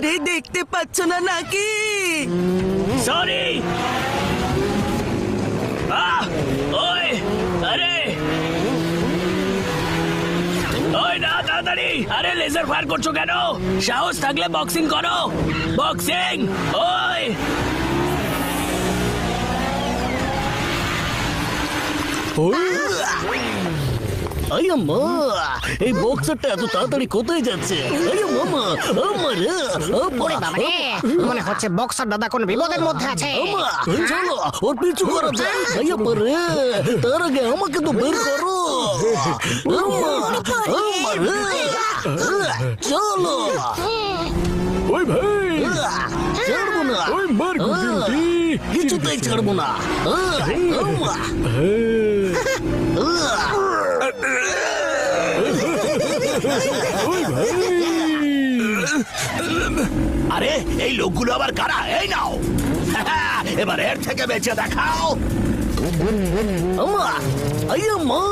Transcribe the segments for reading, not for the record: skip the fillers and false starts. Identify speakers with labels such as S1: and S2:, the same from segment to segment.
S1: আরে দেখতে পাচ্ছ না নাকি?
S2: সরি। ওই আরে ওই না, তাড়াতাড়ি! আরে লেজার ফায়ার করছো কেন? সাহস থাকলে বক্সিং করো, বক্সিং! ওই
S3: আরে মা, এই বক্সারটা এত তাড়াতাড়ি কোথায় যাচ্ছে? আরে মামা, আমার
S4: ওরে বাবা রে, মনে হচ্ছে বক্সার দাদা কোন বিপদের মধ্যে আছে।
S3: চলো ওর পিছু করা যায়। আরে বারে, তার আগে আমাকে তো বের করো। চলো।
S5: ওই ভাই,
S3: ছাড়বো না,
S5: ওই মার গুজিলটি।
S3: কিছুতেই ছাড়বো না।
S5: ওই ভাই,
S2: আরে এই লোকগুলো আবার কারা? এই নাও, এবার এর থেকে বেঁচে দেখাও।
S3: আমা, আরে মা,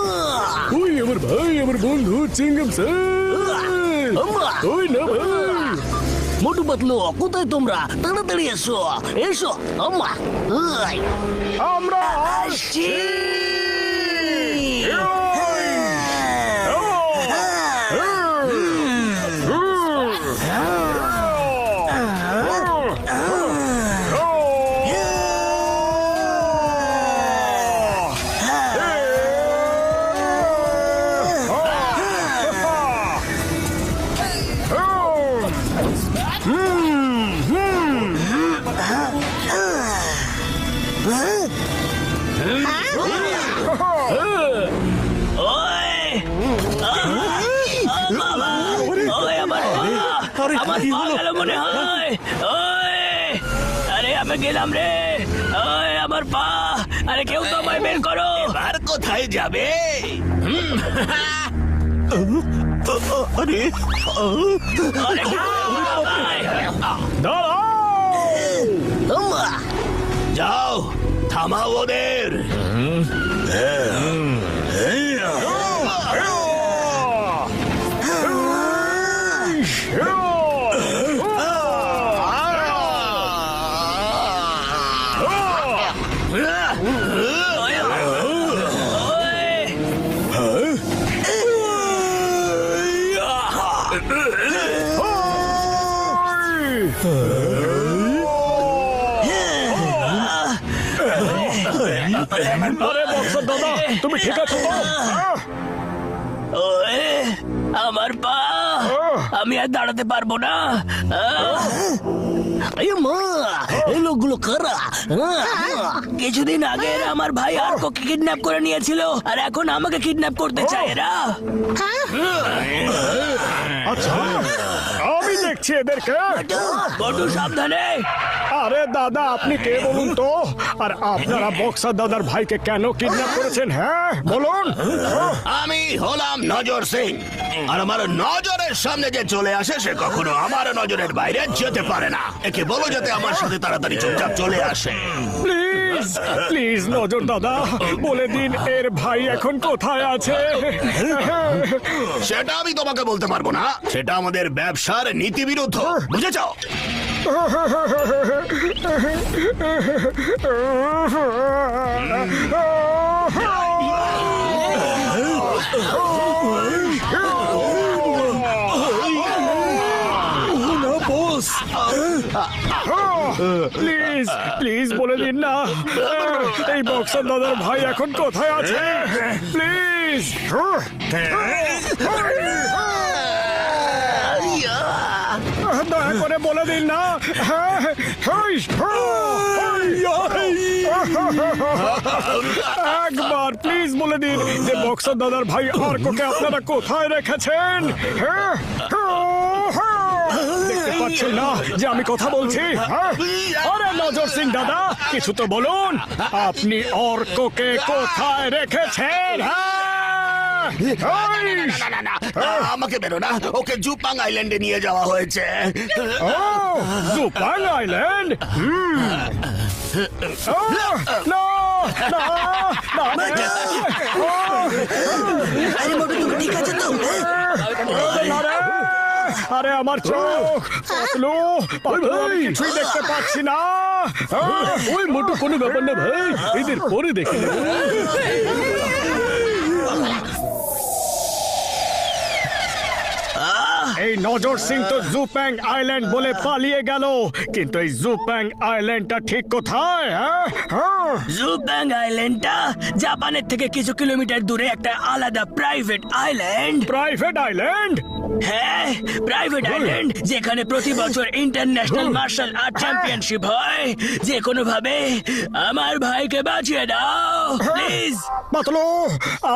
S5: ওই আমার ভাই, আমার বন্ধু চিংগাম স্যার।
S3: আমা,
S5: ওই না ভাই,
S3: মোটু পাতলু, কোথায় তোমরা? তাড়াতাড়ি এসো, এসো। আমা,
S5: আমরা
S3: আসছি।
S2: আমার পা গেল মনে হয়। ওই আরে আমি গেলাম রে। ওই আমার পা। আরে কেউ তো আমায় বের করো। এবার কোথায় যাবে?
S5: আরে
S2: আরে
S3: আমা,
S2: যাও, থামাও ওদের।
S5: আরে বক্সার দাদা, তুমি ঠিক আছো তো?
S2: ওই আমার পা, আমি আর দাঁড়াতে পারবো না।
S3: আরে মা, এই লোকগুলো কারা?
S2: কিছুদিন আগে এরা আমার ভাই আর্ককে কিডন্যাপ করে নিয়েছিল, আর এখন আমাকে কিডন্যাপ করতে চায় এরা।
S5: আচ্ছা, আমি দেখছি এদেরকে।
S2: বড় সাবধানে।
S5: আরে দাদা, আপনি কে বলুন তো? আর আপনারা বক্সার দাদার ভাইকে কেন কিডন্যাপ করেছেন? হ্যাঁ বলুন।
S2: আমি হলাম নজর সিং, আর আমার নজরের সামনে যে চলে আসে সে কখনো আমার নজরের বাইরে যেতে পারে না। একে বলো যাতে আমার সাথে তাড়াতাড়ি চুপচাপ চলে আসে।
S5: প্লিজ প্লিজ নজর দাদা, বলে দিন এর ভাই এখন কোথায় আছে।
S2: সেটা আমি তোমাকে বলতে পারবো না, সেটা আমাদের ব্যবসার নীতি বিরুদ্ধ, বুঝেছ?
S5: প্লিজ প্লিজ বলে দিন না, এই বক্সার দাদার ভাই এখন কোথায় আছে? প্লিজ। দয়া করে বলে দিন না। একবার প্লিজ বলে দিন যে বক্সার দাদার ভাই আর্ককে আপনারা কোথায় রেখেছেন। দেখতে পাচ্ছেন না যে আমি কথা বলছি? আরে নজর সিং দাদা, কিছু তো বলুন, আপনি অর্ককে কোথায় রেখেছেন?
S2: আমাকে বেরো না, ওকে জুপাং আইল্যান্ডে নিয়ে যাওয়া হয়েছে।
S5: জুপাং আইল্যান্ড?
S1: আরে মোটু, তুমি ঠিক আছে তো?
S5: আরে আমার চোখ, পাতলু পাতলু, আমি কিছুই দেখতে পাচ্ছি না।
S3: ওই মোটু কোনো ব্যাপার না ভাই, এদের পরে দেখে নেবো।
S5: এই নজর সিং তো জুপ্যাং আইল্যান্ড বলে পালিয়ে গেল, কিন্তু এই জুপ্যাং আইল্যান্ডটা ঠিক কোথায়?
S2: জুবাং আইল্যান্ডটা জাপানের থেকে কিছু কিলোমিটার দূরে একটা আলাদা প্রাইভেট আইল্যান্ড।
S5: Private island?
S2: হ্যাঁ, প্রাইভেট আইল্যান্ড, যেখানে প্রতি বছর ইন্টারন্যাশনাল মার্শাল আর্ট চ্যাম্পিয়নশিপ হয়। যে কোনো ভাবে আমার ভাইকে বাঁচিয়ে দাও প্লিজ।
S5: পাতলু,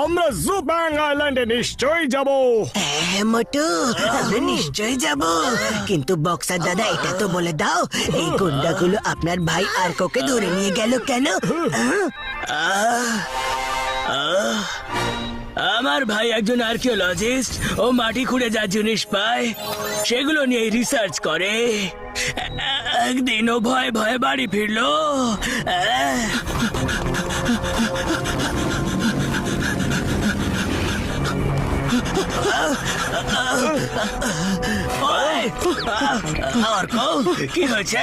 S5: আমরা জুপ্যাং আইল্যান্ডে নিশ্চয়ই যাব।
S1: হ্যাঁ মোটু, আমরা নিশ্চয়ই যাব, কিন্তু বক্সার দাদা এটা তো বলে দাও, এই গুন্ডাগুলো আপনার ভাই আর্কোকে ধরে নিয়ে গেল কেন?
S2: আমার ভাই একজন আর্কিওলজিস্ট। ও মাটি খুঁড়ে যা জিনিস পায় সেগুলো নিয়ে রিসার্চ করে। একদিন ও ভয়ে ভয়ে বাড়ি ফিরলো। কি হয়েছে?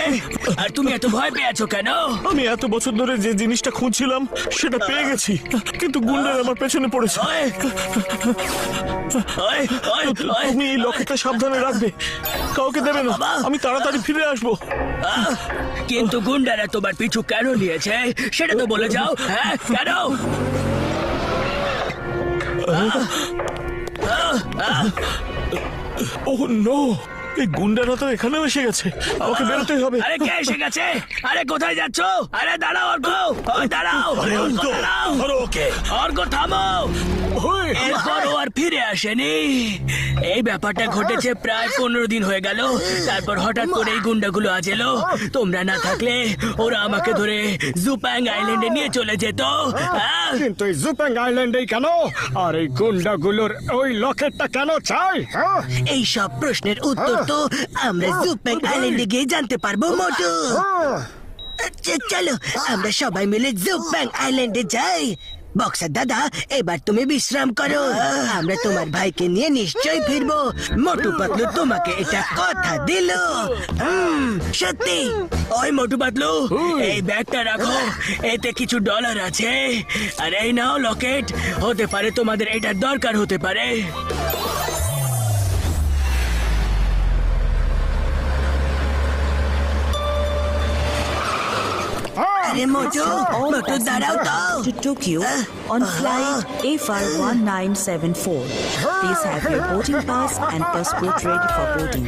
S2: আর তুমি এত ভয় পেয়েছো কেন?
S6: আমি এত বছর ধরে যে জিনিসটা খুঁজছিলাম সেটা পেয়ে গেছি, কিন্তু গুন্ডার আমার পেছনে পড়েছে। তুমি এই লকেটটা সাবধানে রাখবে, কাউকে দেবে না। আমি তাড়াতাড়ি ফিরে আসবো।
S2: কিন্তু গুন্ডারা তোমার পিছু কেন নিয়েছে সেটা তো বলে যাও। হ্যাঁ, কেন?
S6: ওহ নো, এই গুন্ডারা তো এখানেও এসে গেছে। আমাকে বেরোতেই হবে।
S2: আরে কে এসে গেছে? আরে কোথায় যাচ্ছ? আরে দাঁড়াও অর্ক, ওই দাঁড়াও, অর্ক দাঁড়াও, অর্ক থামো। এরপর ও আর ফিরে আসেনি। এই ব্যাপারটা ঘটেছে প্রায় 15 দিন হয়ে গেল। তারপর হঠাৎ করে এই গুন্ডাগুলো আজ এলো। তোমরা না থাকলে ওরা আমাকে ধরে জুপ্যাং আইল্যান্ডে নিয়ে চলে যেত।
S5: কিন্তু এই জুপ্যাং আইল্যান্ডেই কেন? আর এই গুন্ডাগুলোর ওই লকেটটা কেন চাই?
S1: এই সব প্রশ্নের উত্তর তো আমরা জুপ্যাং আইল্যান্ডে গিয়ে জানতে পারবো মোটু। চলো আমরা সবাই মিলে জুপ্যাং আইল্যান্ডে যাই। বক্সার দাদা, এবার তুমি বিশ্রাম করো, আমরা তোমার ভাইকে নিয়ে নিশ্চয়ই ফিরবো। মোটু পাতলু তোমাকে এটা কথা দিল। সত্যি?
S2: ওই মোটু পাতলু, এই ব্যাগটা রাখো, এতে কিছু ডলার আছে। আর এই নাও লকেট, হতে পারে তোমাদের এটার দরকার হতে পারে।
S1: আরে মোটু, মোটু দাঁড়াও তো।
S7: To Tokyo on flight AFR1974. Please have your boarding pass and passport ready for boarding.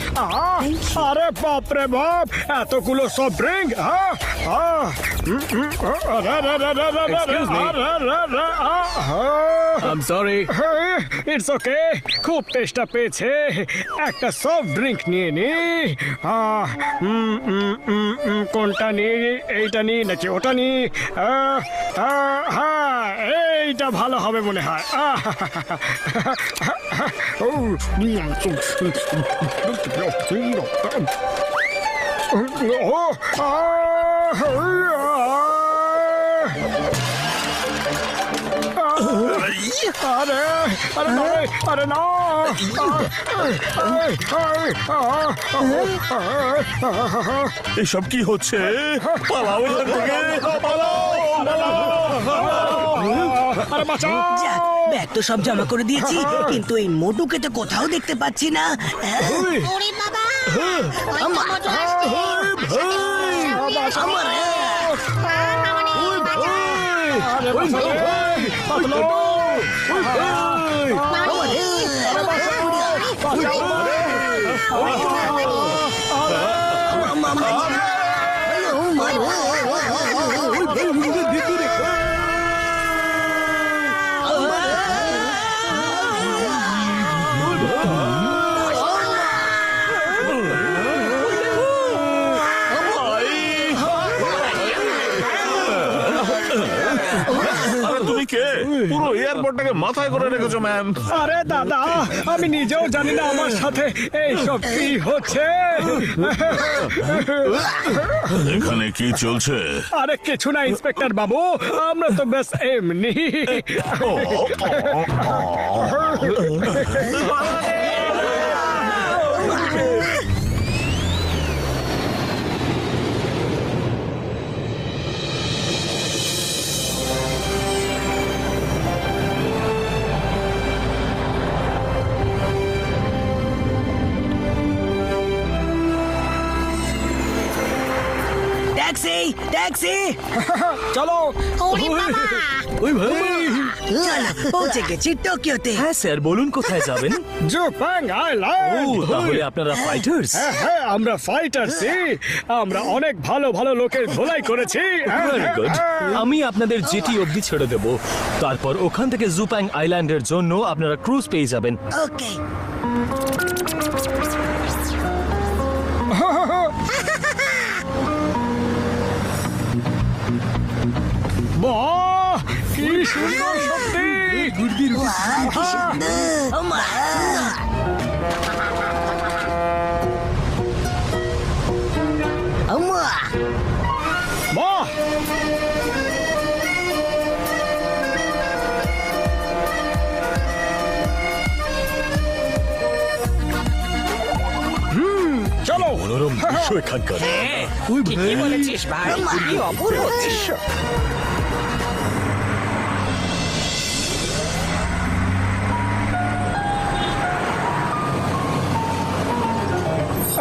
S7: Thank you.
S5: আরে বাপরে বাপ, এতগুলো সব drink!
S3: Excuse me. I'm sorry.
S5: It's okay, খুব তেষ্টা পেয়েছে, একটা সফট ড্রিঙ্ক নিয়ে নি। কোনটা নি? এইটা নি নাকি ওটা নি? হ্যাঁ, এইটা ভালো হবে মনে হয়। আরে আরে না, আরে না!
S6: এসব কি হচ্ছে? পালাও এখান থেকে, পালাও!
S5: আরে বাঁচাও!
S1: যাক, ব্যাগ তো সব জমা করে দিয়েছি, কিন্তু এই মোটুকে তো কোথাও দেখতে পাচ্ছি না।
S6: তুমি কে? পুরো এয়ারপোর্টটাকে মাথায় করে রেখেছো ম্যাম।
S5: আরে দাদা, আমি নিজেও জানি না আমার সাথে এইসব কি হচ্ছে।
S6: এখানে কি চলছে?
S5: আরে কিছু না ইন্সপেক্টর বাবু, আমরা তো বেশ এমনি।
S1: ট্যাক্সি ট্যাক্সি
S5: চলো
S4: ওরে বাবা
S3: ওই ভাই
S1: চলো পৌঁছে গেছি টোকিওতে
S2: হ্যাঁ স্যার বলুন কোথায় যাবেন
S5: জুপাং
S2: ও
S5: আইল্যান্ড
S2: তাহলে আপনারা ফাইটার্স
S5: হ্যাঁ হ্যাঁ আমরা ফাইটারছি আমরা অনেক ভালো ভালো লোকের ধোলাই করেছি
S8: ভেরি গুড আমি আপনাদের জেটি অবধি ছেড়ে দেব তারপর ওখান থেকে জুপ্যাং আইল্যান্ডের জন্য আপনারা ক্রুজ পেয়ে যাবেন
S1: ওকে
S5: বাহ কি সুন্দর সত্যি বাহ চলো
S8: মনোরম দৃশ্য এখানকার
S4: ঠিকই বলেছিস ভাই কি অপূর্ব দৃশ্য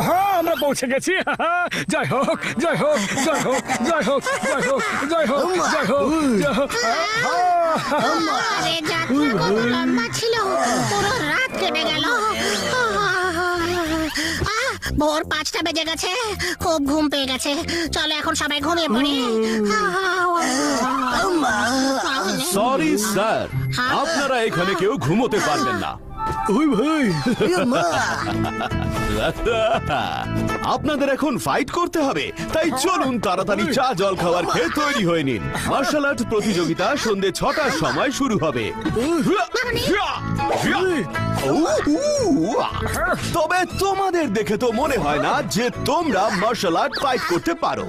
S5: হ্যাঁ আমরা পৌঁছে গেছি জয় হোক জয় হোক জয় হোক জয় হোক জয় হোক জয় হোক জয় হোক জয় হোক
S4: আরে যাত্রা কত লম্বা ছিল পুরো রাত কেটে গেল ভোর 5টা বেজে গেছে খুব ঘুম পেয়ে গেছে চলো এখন সবাই ঘুমিয়ে পড়ি
S9: সরি স্যার আপনারা এখানে কেউ ঘুমোতে পারবেন না
S3: ওই ভাই
S9: আপনাদের এখন ফাইট করতে হবে তাই চলুন তাড়াতাড়ি চা জল খাওয়ার খেয়ে তৈরি হয়ে নিন মার্শাল আর্ট প্রতিযোগিতা সন্ধ্যে 6টার সময় শুরু হবে তবে তোমাদের দেখে তো মনে হয় না যে তোমরা মার্শাল আর্ট ফাইট করতে পারো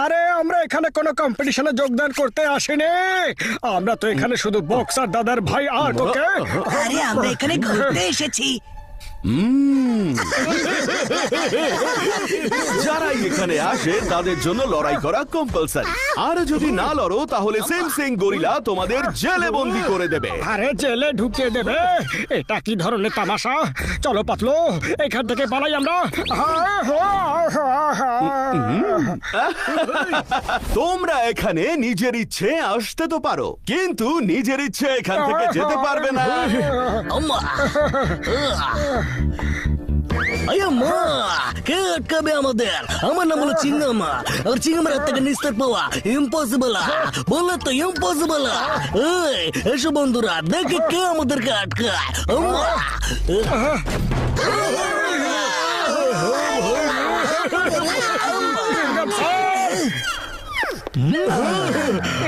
S5: আরে আমরা এখানে কোনো কম্পিটিশনে যোগদান করতে আসিনি আমরা তো এখানে শুধু বক্সার দাদার ভাই আর ওকে
S1: আরে আমরা এখানে ঘুরতে এসেছি
S9: যারাই এখানে আসে তাদের জন্য লড়াই করা কম্পালসারি আর যদি না লড়ো তাহলে সিং সিং গরিলা তোমাদের জেলে বন্দি করে দেবে
S5: আরে জেলে ঢুকিয়ে দেবে এটা কি ধরনের তামাশা চলো পাতলো এখান থেকে পালাই আমরা
S9: তোমরা এখানে নিজের ইচ্ছে আসতে তো পারো কিন্তু নিজের ইচ্ছে এখান থেকে যেতে পারবে না
S3: মা কে আটকাবে আমাদের আমার নাম হলো চিংগামা আর চিংগামার হাত থেকে নিস্তার পাওয়া ইম্পসিবল বললে তো ইম্পসিবল এসো বন্ধুরা দেখি কে আমাদেরকে আটকায় আম্মা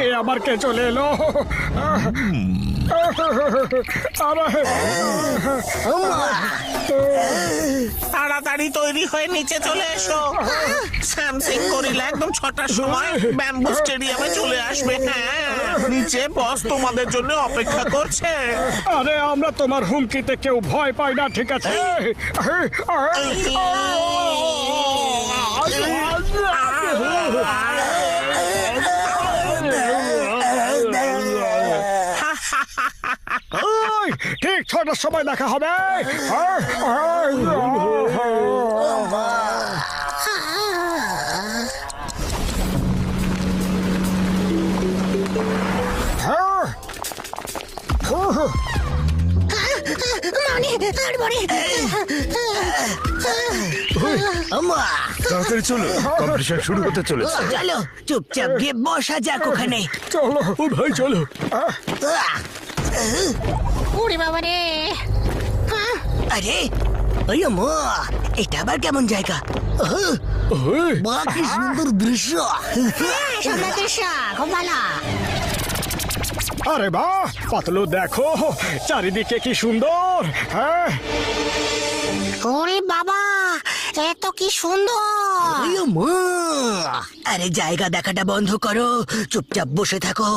S5: এ আবার কে চলে এলো
S10: তাড়াতাড়ি তৈরি হয়ে নিচে চলে এসো স্যামসিং গরিলা একদম 6টার সময় ব্যাম্বু স্টেডিয়ামে চলে আসবে হ্যাঁ নিচে বস তোমাদের জন্য অপেক্ষা করছে
S5: আরে আমরা তোমার হুমকিতে কেউ ভয় পাই না ঠিক আছে ঠিক 6টার সময় দেখা হবে
S8: তাড়াতাড়ি চলো কম্পিটিশন শুরু হতে চলেছে
S1: চলো চুপচাপ গিয়ে বসা যাক ওখানে
S5: চলো
S8: ও ভাই চলো
S4: ওরে বাবা রে
S1: আরে মা এটা আবার কেমন জায়গা
S3: মা কি সুন্দর দৃশ্য
S4: সুন্দর দৃশ্য খুব ভালো
S5: আরে বাহ পাতলু দেখো চারিদিকে কি সুন্দর হ্যাঁ
S4: ওরে বাবা এত কি সুন্দর
S3: মা
S1: আরে জায়গা দেখাটা বন্ধ করো চুপচাপ বসে থাকো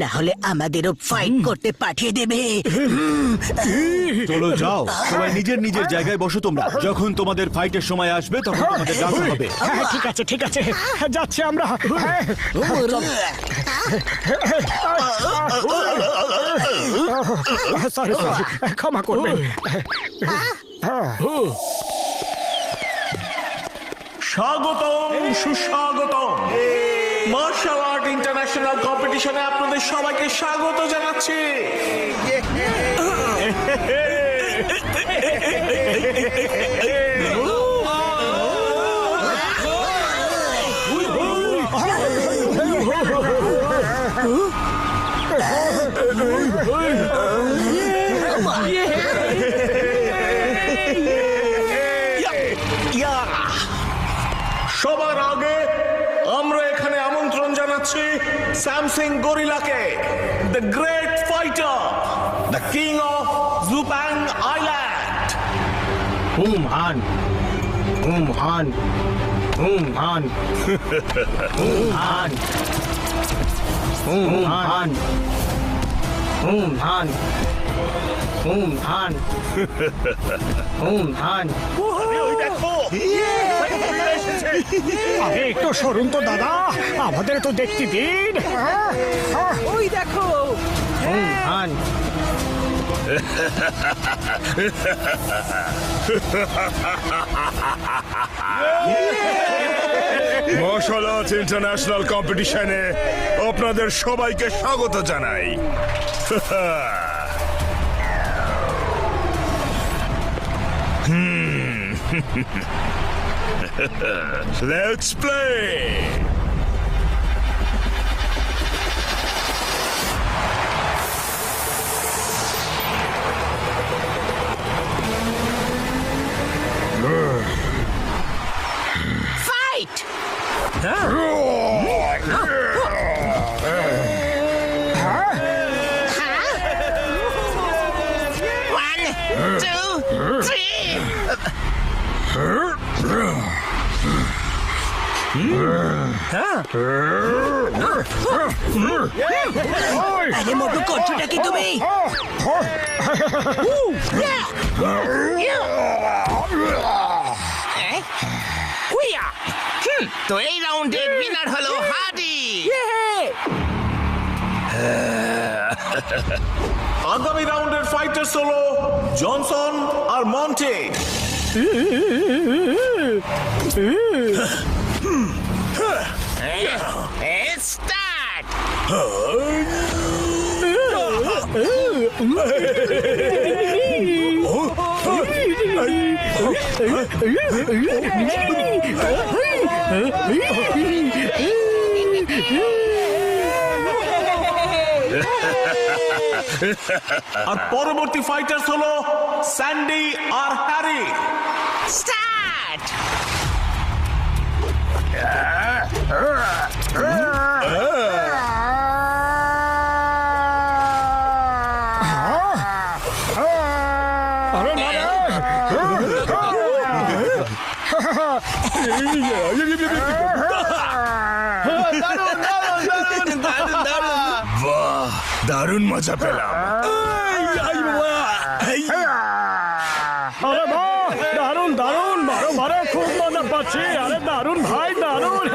S1: না হলে আমাদেরও ফাইট করতে পাঠিয়ে দেবে
S9: চলো যাও সবাই নিজের নিজের জায়গায় বসো তোমরা যখন তোমাদের ফাইটের সময় আসবে তখন তোমাদের ডাকা হবে
S5: হ্যাঁ ঠিক আছে যাচ্ছি আমরা সরি ক্ষমা করবেন
S10: স্বাগতম, সুস্বাগতম। মার্শাল আর্ট ইন্টারন্যাশনাল কম্পিটিশনে আপনাদের সবাইকে স্বাগত জানাচ্ছি। সবার আগে আমরা এখানে আমন্ত্রণ জানাচ্ছি স্যামসিং গরিলাকে, the great fighter, the king of জুপাং island.
S2: Han. Han. Han. Han. Han. Han. Han. Han.
S5: আরে একটু সরুন তো দাদা, আমাদের তো দেখতে দিন।
S7: ওই দেখো
S2: Han.
S11: মার্শাল আর্টস ইন্টারন্যাশনাল কম্পিটিশনে আপনাদের সবাইকে স্বাগত জানাই। Let's play!
S4: Fight! One, two, three.
S1: আরে মোটু করছোটা কি তুমি?
S10: তো এই রাউন্ডের উইনার হলো হার্ডি। আগামী রাউন্ডের ফাইটার্স হলো জনসন আর মন্টে। স্টার্ট। আর পরবর্তী ফাইটার্স হলো স্যান্ডি আর হ্যারি।
S4: স্টার্ট!
S5: আরে না
S11: বাহ, দারুণ মজা পেলাম।
S5: আরে বাহ, দারুণ দারুণ, মারো মারো, খুব মজা পাচ্ছি। আরে দারুণ ভাই, দারুণ।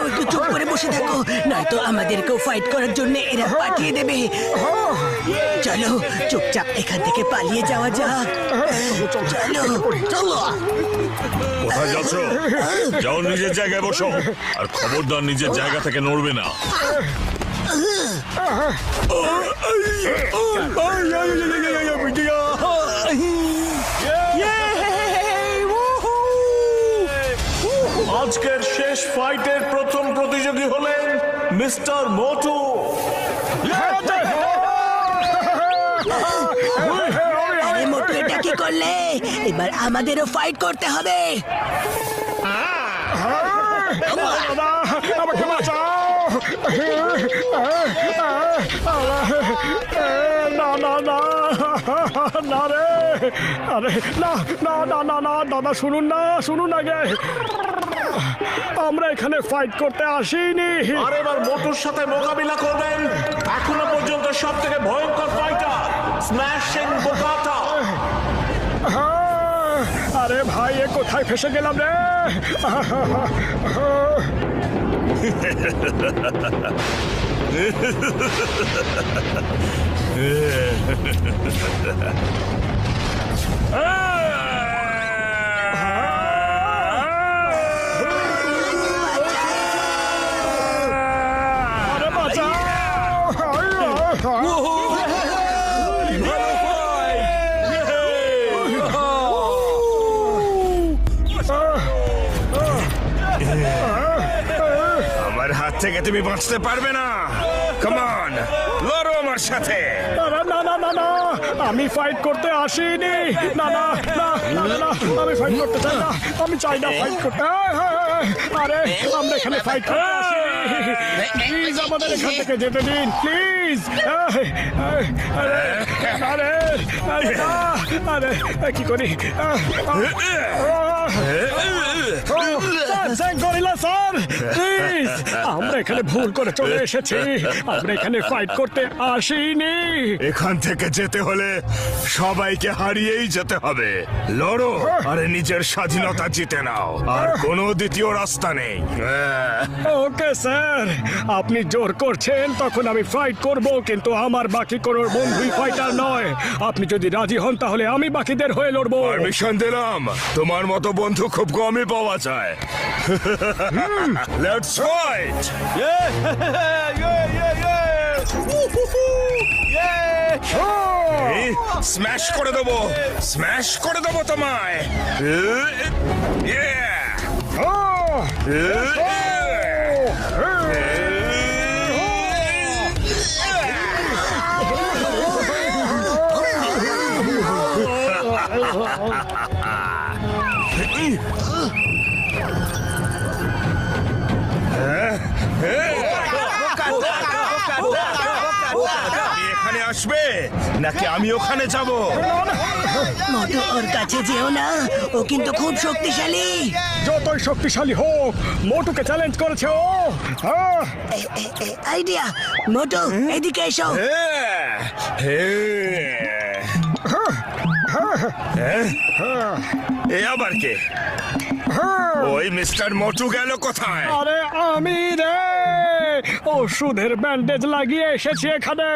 S1: একটু চুপ করে বসে থাকো, নয়তো আমাদেরকেও ফাইট করার জন্য এরা পাঠিয়ে দেবে। চলো চুপচাপ এখান থেকে পালিয়ে যাওয়া যাক। চলো চলো।
S11: কোথায় যাচ্ছ? যাও নিজের জায়গায় বসো, আর খবরদার নিজের জায়গা থেকে নড়বে না।
S10: আজকের শেষ ফাইটের প্রথম প্রতিযোগী হলেন মিস্টার মোটু।
S1: আরে মোটু, এটা কি করলে? এবার আমাদেরও ফাইট করতে হবে।
S5: দাদা, আমাকে বাঁচাও। না না না না রে, আরে না না না না না দাদা, শুনুন না, শুনুন আগে। আমরা এখানে ফাইট করতে আসিনি।
S10: আর এবার মোটুর সাথে মোকাবিলা করবেন এখনো পর্যন্ত সব থেকে ভয়ঙ্কর ফাইটার স্ম্যাশিং বোকাটা।
S5: আরে ভাই, এ কোথায় ফেসে গেলাম রে?
S11: থেকে তুমি বাঁচতে পারবে না। কাম অন, লড়ো আমার সাথে।
S5: আরে না না না না, আমি ফাইট করতে আসিনি। না না না না না, আমি ফাইট করতে চাই না। আমি চাই না ফাইট করতে। আরে আমরা এখানে ফাইট করতে আসিনি। প্লিজ আমাদের এখান থেকে যেতে দিন, প্লিজ। আরে আরে আরে কি করি? গরিলা স্যার, প্লিজ, আমরা এখানে ভুল করে চলে এসেছি। আমরা এখানে ফাইট করতে আসিনি।
S11: এখান থেকে যেতে হলে সবাইকে হারিয়েই যেতে হবে। লড়ো আরে নিজের স্বাধীনতা জিতে নাও। আর কোনো দ্বিতীয় রাস্তা নেই।
S5: ওকে স্যার, আপনি জোর করছেন তখন আমি ফাইট করব, কিন্তু আমার বাকি কোনো বন্ধুই ফাইটার নয়। আপনি যদি রাজি হন তাহলে আমি বাকিদের হয়ে লড়বো।
S11: পারমিশন দিলাম। তোমার মতো বন্ধু খুব কমই পাওয়া যায়। Let's fight. স্ম্যাশ করে দেবো, স্ম্যাশ করে দেবো তোমায়। এখানে আসবে নাকি আমি ওখানে যাব?
S1: মোটু ওর কাছে যেও না, ও কিন্তু খুব শক্তিশালী।
S5: যতই শক্তিশালী হোক, মোটুকে চ্যালেঞ্জ করেছে ও।
S1: আইডিয়া, মোটু এদিকে এসো।
S11: এ আবার কে? ওই মিস্টার মোটু গেল কোথায়?
S5: আরে আমি রে, ওষুধের ব্যান্ডেজ লাগিয়ে এসেছি এখানে।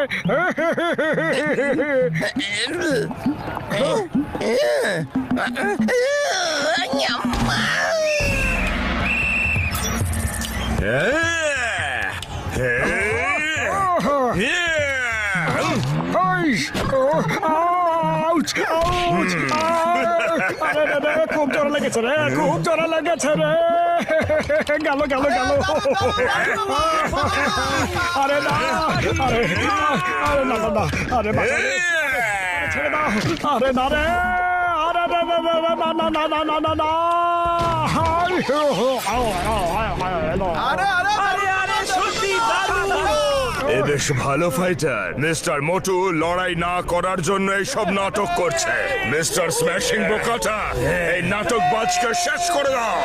S5: খুব জোর লেগেছে রে, খুব জোর লেগেছে রে। গেল গেল গেল। আরে না, আরে আরে না না না, আরে ছেড়ে দাও। আরে না রে, আরে না না না না না না না না না না।
S11: এ বেশ ভালো ফাইটার। মিস্টার মোটু লড়াই না করার জন্য এইসব নাটক করছে। মিস্টার স্ম্যাশিং বোকাটা, এই নাটকবাজকে শেষ করে দাও।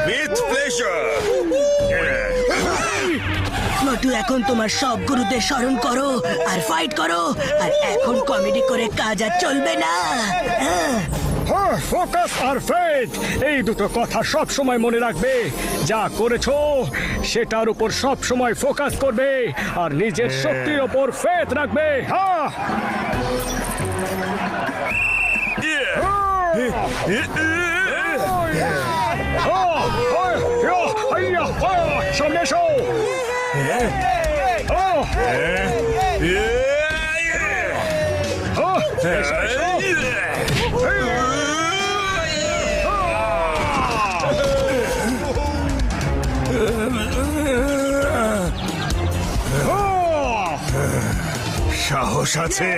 S11: With pleasure.
S1: মোটু, এখন তোমার সব গুরুদের স্মরণ করো আর ফাইট করো। আর এখন কমেডি করে কাজ আর চলবে না।
S5: ফোকাস আর ফেথ, এই দুটো কথা সব সময় মনে রাখবে। যা করেছো সেটার উপর সব সময় ফোকাস করবে আর নিজের শক্তির উপর ফেথ রাখবে। সামনে এসো।
S11: সাহস আছে।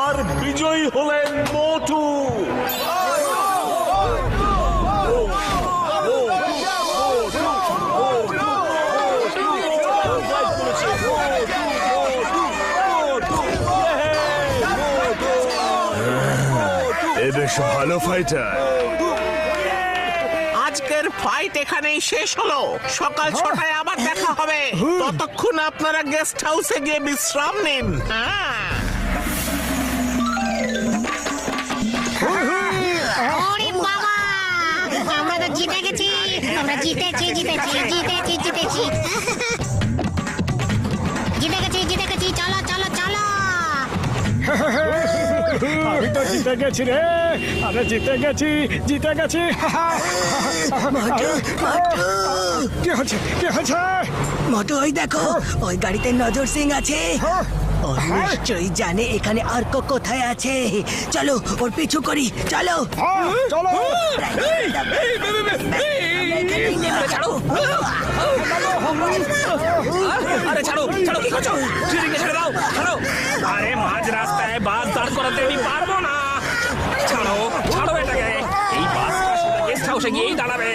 S6: আর বিজয়ী হলেন মোটু।
S11: এ বেশ ভালো ফাইটার।
S10: আজকের ফাইট এখানেই শেষ হলো। সকাল 6টায় আবার দেখা হবে। ততক্ষণ আপনারা গেস্ট হাউসে গিয়ে বিশ্রাম নিন। হ্যাঁ।
S4: জিতে গেছি আমরা জিতেছি জিতে গেছি চলো চলো চলো
S5: আমি তো জিতে গেছি রে, আরে জিতে গেছি কি হচ্ছে
S1: মোটু ওই দেখো, ওই গাড়িতে নজর সিং আছে। ও নিশ্চয়ই জানে এখানে আর্ক কোথায় আছে। চলো ওর পিছু করি, চলো।
S5: চলো
S2: আরে ছাড়ো ছাড়ো, কি করছো? সিঁড়িকে ছেড়ে দাও, ছাড়ো। আরে মাঝ রাস্তায় বাস দাঁড় করাতে আমি পারবো না। ছাড়ো ছাড়ো এটাকে, এই বাসটা সোজা গেস্ট হাউসে গিয়েই দাঁড়াবে।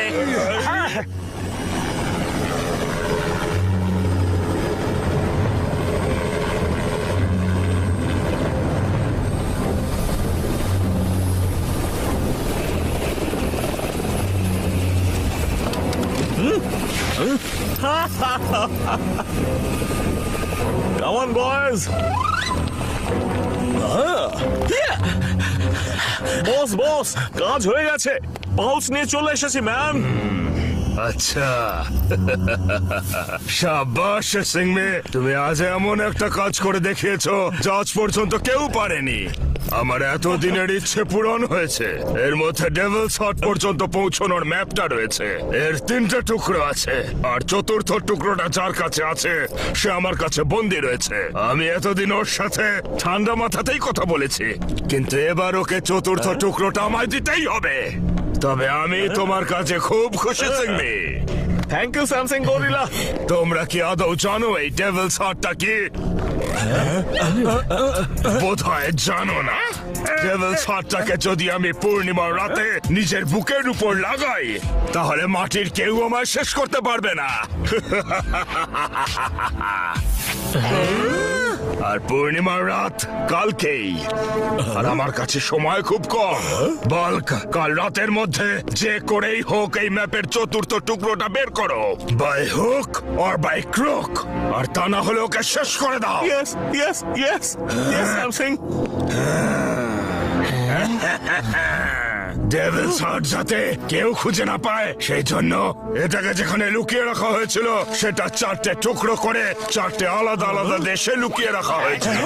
S6: Come on, boys. বস কাজ হয়ে গেছে, পাউচ নিয়ে চলে এসেছি ম্যাম।
S11: আচ্ছা, শাবাশ সিংমে, তুমি আজ এমন একটা কাজ করে দেখিয়েছো যা আজ পর্যন্ত কেউ পারেনি। আমার এতদিনের ইচ্ছে পূরণ হয়েছে। এর মধ্যে ডেভিলস হট পর্যন্ত পৌঁছানোর ম্যাপটা রয়েছে। এর 3টে টুকরো আছে, আর চতুর্থ টুকরোটা যার কাছে আছে সে আমার কাছে বন্দী রয়েছে। আমি এতদিন ওর সাথে ঠান্ডা মাথাতেই কথা বলেছি, কিন্তু এবার ওকে চতুর্থ টুকরোটা আমায় দিতেই হবে। তবে আমি তোমার কাছে খুব খুশি সিংমি।
S6: Thank you Samsung gorilla.
S11: তোমরা কি আদৌ জানো এই ডেভিলস হটটা কি? বোধহয় জানো না। ডেভিলস হটটাকে যদি আমি পূর্ণিমার রাতে নিজের বুকের উপর লাগাই, তাহলে মাটির কেউ আমায় শেষ করতে পারবে না। আর পূর্ণিমার রাত কালকেই, আর আমার কাছে সময় খুব কম। বলক কাল রাতের মধ্যে যে করেই হোক এই ম্যাপের চতুর্থ টুকরোটা বের করো, by hook or by crook, আর তা না হলে ওকে শেষ করে দাও।
S6: Yes Samsung.
S11: ডেভিলস হট যাতে কেউ খুঁজে না পায়, সেই জন্য এটাকে যেখানে লুকিয়ে রাখা হয়েছিল সেটা 4টে টুকরো করে 4টে আলাদা আলাদা দেশে লুকিয়ে রাখা হয়েছিল।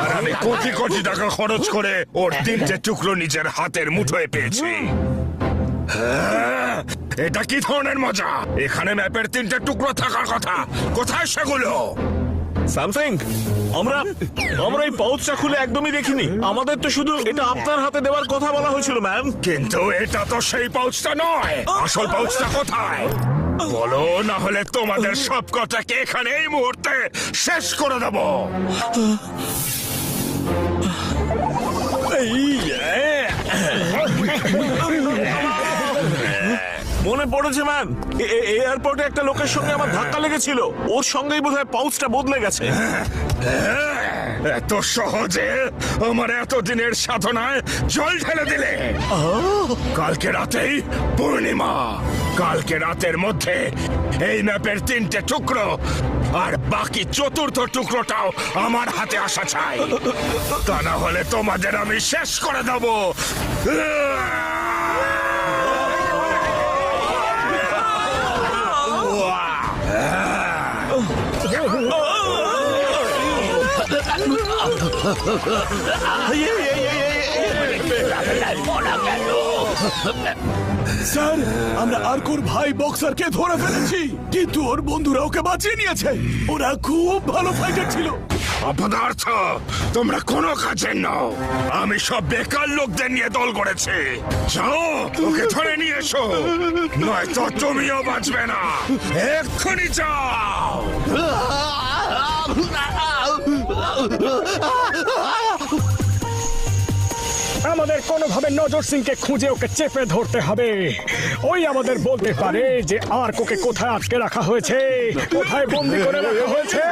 S11: আর আমি কোটি কোটি টাকা খরচ করে ওর 3টে টুকরো নিজের হাতের মুঠোয় পেয়েছি। এটা কি ধরনের মজা? এখানে ম্যাপের 3টে টুকরো থাকার কথা, কোথায় সেগুলো?
S6: স্যামসাং, আমরা এই পাউচটা খুলে একদমই দেখিনি। আমাদের তো শুধু এটা আপনার হাতে দেওয়ার কথা বলা হয়েছিল ম্যাম।
S11: কিন্তু এটা তো সেই পাউচটা নয়। আসল পাউচটা কোথায় বলো, না হলে তোমাদের সব কটাকে এখানে এই মুহূর্তে শেষ করে দেব।
S6: মনে পড়েছে ম্যাম, এয়ারপোর্টে একটা লোকের সঙ্গে আমার ধাক্কা লেগেছিল। ওর সঙ্গেই বোধহয় পাউচটা বদলে গেছে।
S11: এত সহজে আমার এতদিনের সাধনায় জল ঢেলে দিলে। কালকে রাতেই পূর্ণিমা, কালকে রাতের মধ্যে এই ম্যাপের 3টে টুকরো আর বাকি চতুর্থ টুকরোটাও আমার হাতে আসা চাই, তা না হলে তোমাদের আমি শেষ করে দেবো।
S9: স্যার, আমরা আর্কোর ভাই বক্সারকে ধরে ফেলেছি, কিন্তু ওর বন্ধুরা ওকে বাঁচিয়ে নিয়েছে। ওরা খুব ভালো ফাইটার ছিল।
S11: অপদার্থ, তোমরা কোনো কাজের নও। আমি সব বেকার লোকদের নিয়ে দল করেছি। যাও ওকে ধরে নিয়ে এসো, নয়তো তুমিও বাঁচবে না। এক্ষুনি যাও।
S5: আমাদের কোনোভাবে নজর সিংকে খুঁজে ওকে চেপে ধরতে হবে। ওই আমাদের বলতে পারে যে আর্ককে কোথায় আটকে রাখা হয়েছে, কোথায় বন্দি করে রাখা হয়েছে।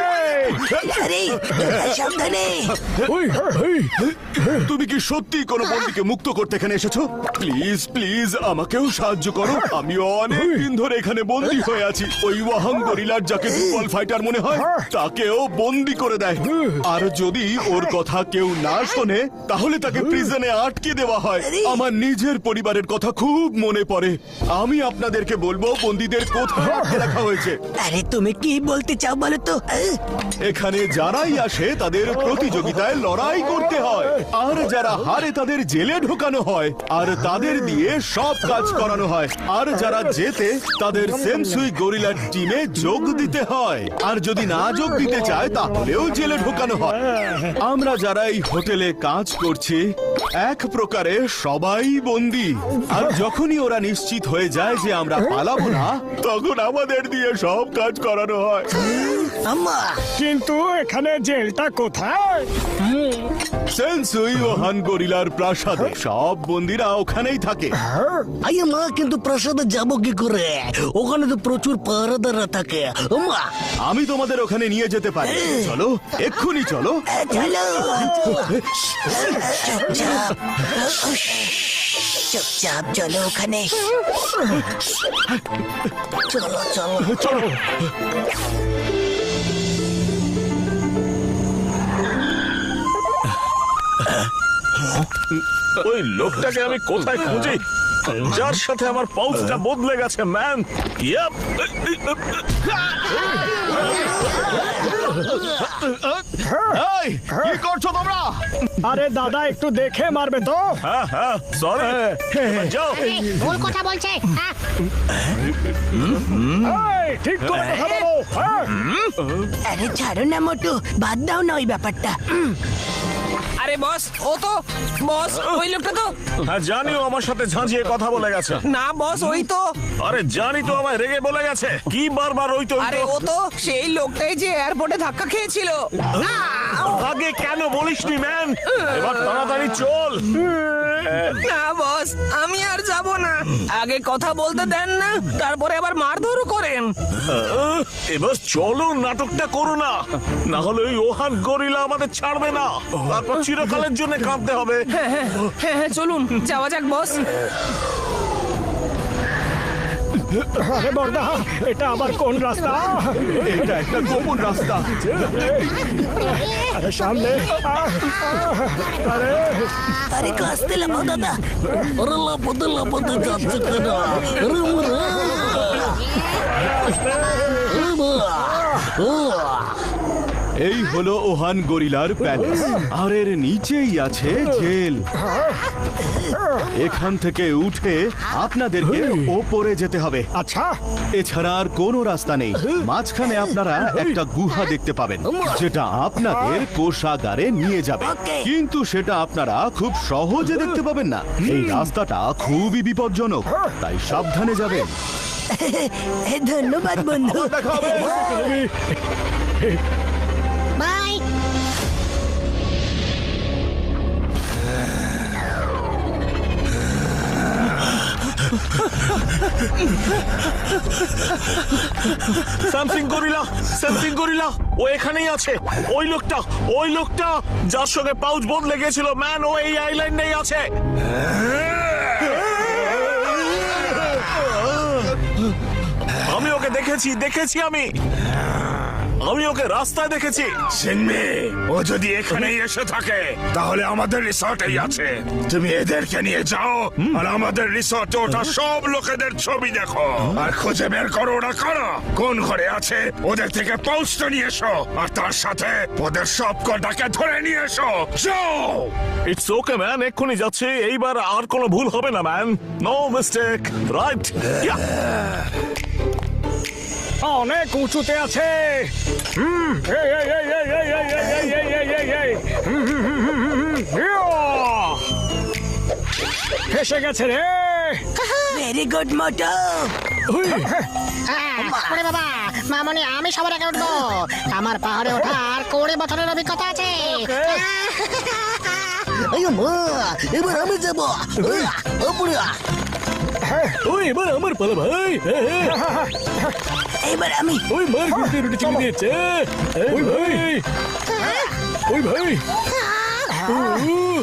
S1: সাবধানে।
S9: তুমি কি সত্যি কোনো বন্দীকে মুক্ত করতে এখানে এসেছো? প্লিজ প্লিজ আমাকেও সাহায্য করো। আমি অনেক দিন ধরে এখানে বন্দী হয়ে আছি। ওই ওয়াহাং গরিলার যাকে দুর্বল ফাইটার মনে হয় তাকেও বন্দী করে দেয়। আর যদি ওর কথা কেউ না শোনে তাহলে তাকে প্রিজনে আটকে দেওয়া হয়। আমার নিজের পরিবারের কথা খুব মনে পড়ে। আমি আপনাদেরকে বলবো বন্দীদের কোথায় আটকে রাখা হয়েছে।
S1: আরে তুমি কি বলতে চাও বলো তো?
S9: এখানে যারাই আসে তাদের প্রতিযোগিতায় লড়াই করতে হয়, আর যারা হারে তাদের জেলে ঢোকানো হয়, আর তাদের দিয়ে সব কাজ করানো হয়, আর যারা জেতে তাদের সেমসুই গরিলার টিমে যোগ দিতে হয়, আর যদি না যোগ দিতে চায় তাহলেও জেলে ঢোকানো হয়। আমরা যারা এই হোটেলে কাজ করছি এক প্রকারে সবাই বন্দী, আর যখনই ওরা নিশ্চিত হয়ে যায় যে আমরা পালাবো না তখন আমাদের দিয়ে সব কাজ করানো হয়।
S5: কিন্তু এখানে জেলটা কোথায়?
S9: সেনসুই ওহান গরিলার প্রাসাদে সব বন্দীরা ওখানেই থাকে।
S3: আইয়া মা, কিন্তু প্রাসাদে যাবো কি করে? ওখানে তো প্রচুর পাহারাদাররা থাকে। মা,
S9: আমি তোমাদের ওখানে নিয়ে যেতে পারি, চলো এক্ষুনি চলো।
S1: চুপচাপ চুপচাপ চলো ওখানে।
S3: চলো চলো
S9: চলো।
S6: ওই লোকটাকে আমি কোথায় খুঁজি যার সাথে আমার পাউচটা বদলে গেছে ম্যান? ইয়াপ।
S9: এই, কি করছো তোমরা?
S5: আরে দাদা, একটু দেখে মারবে তো।
S6: হ্যাঁ হ্যাঁ, সরি। যাও।
S4: ভুল কথা বলছে। হ্যাঁ।
S5: এই, ঠিক করে কথা বলো। হ্যাঁ?
S1: আরে ছাড়ো না মোটু, বাদ দাও না ওই ব্যাপারটা।
S10: আরে বস, ও তো বস, ওই লোকটা তো।
S6: হ্যাঁ জানি, ও আমার সাথে ঝাঁঝিয়ে কথা বলে গেছে।
S10: না বস, ওই তো।
S6: আরে জানি তো, আমায় রেগে বলে গেছে। কি বারবার ওই তো?
S10: আরে ও তো সেই লোকটাই যে এয়ারপোর্টে ধাক্কা খেয়েছিল।
S6: আগে কেন বলিসনি ম্যান? এবার তাড়াতাড়ি চল।
S10: না বস, আমি আর যাব না। আগে কথা বলতে দেন না, তারপরে আবার মারধরও করেন।
S6: এবার চলো, নাটকটা করো না, না হলে ওই ওহান গরিলা আমাদের ছাড়বে না। তারপর চিরকালের জন্য কাঁদতে হবে।
S10: হ্যাঁ হ্যাঁ হ্যাঁ, চলুন যাওয়া যাক বস।
S5: আরে বর্দা, এটা আবার কোন রাস্তা?
S9: এটা একটা গোপন রাস্তা।
S5: আরে সামনে। আরে
S3: আরে কাস্তে লাফাও দাদা। ওরা লাফাতে লাফাতে যাচ্ছে কেন? আরে ওরা।
S9: এই হলো ওহান গরিলার প্যালেস, আর এর নিচেই আছে জেল। এখান থেকে উঠে আপনাদেরকে ওপরে যেতে হবে।
S5: আচ্ছা,
S9: এছাড়া আর কোনো রাস্তা নেই। মাঝখানে আপনারা একটা গুহা দেখতে পাবেন, যেটা আপনাদের কোষাগারে নিয়ে যাবে, কিন্তু সেটা আপনারা খুব সহজে দেখতে পাবেন না। এই রাস্তাটা খুবই বিপজ্জনক, তাই সাবধানে যাবেন।
S1: ধন্যবাদ বন্ধু।
S9: দেখা হবে।
S4: By.
S6: Samsung gorilla, Samsung gorilla, ও এখানেই আছে। ওই লোকটা যার সঙ্গে পাউচ বদলে গেছিল ম্যান, ও এই আইল্যান্ডেই আছে। আমি ওকে দেখেছি আমি ওকে রাস্তায় দেখেছি।
S11: সিনমি, ও যদি এখানেই এসে থাকে তাহলে আমাদের রিসর্টেই আছে। তুমি এদেরকে নিয়ে যাও, আর আমাদের রিসর্টে ওঠা সব লোকেদের ছবি দেখো, আর খুঁজে বের করো ওরা কারা, কোন ঘরে আছে। ওদের থেকে পাউচটা নিয়ে এসো, আর তার সাথে ওদের সব কটাকে ধরে নিয়ে এসো। যাও।
S6: ইটস ওকে ম্যান, এক্ষুনি যাচ্ছে। এইবার আর কোনো ভুল হবে না ম্যান, নো মিস্টেক, রাইট?
S5: অনেক উঁচুতে আছে। এই, এই, এই, এই, এই, এই, এই, এই, এই, এই, এই, এই। ফেসে গেছে রে।
S1: ভেরি গুড মোটু।
S4: ওরে বাবা, মামনি, আমি সবার আগে উঠবো। আমার পাহাড়ে ওঠার 20 বছরের অভিজ্ঞতা আছে।
S3: আইয়া মা, এবার আমি যাবো। ওপরে।
S8: ওই এবার আমার পালা ভাই।
S1: এবার আমি।
S8: ওই মার গুলতে রুটি চিনি দিয়েছে। ওই ভাই, ওই ভাই,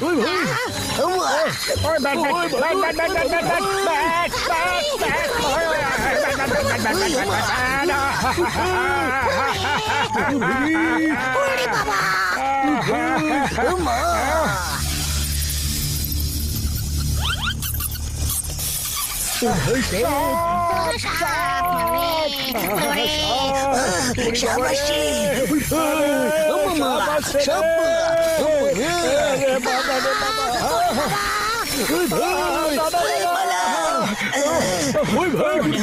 S8: ওই ভাই।
S5: ওই bat, bat, bat, bat, bat, bat, bat, bat, bat,
S1: শাবাশি।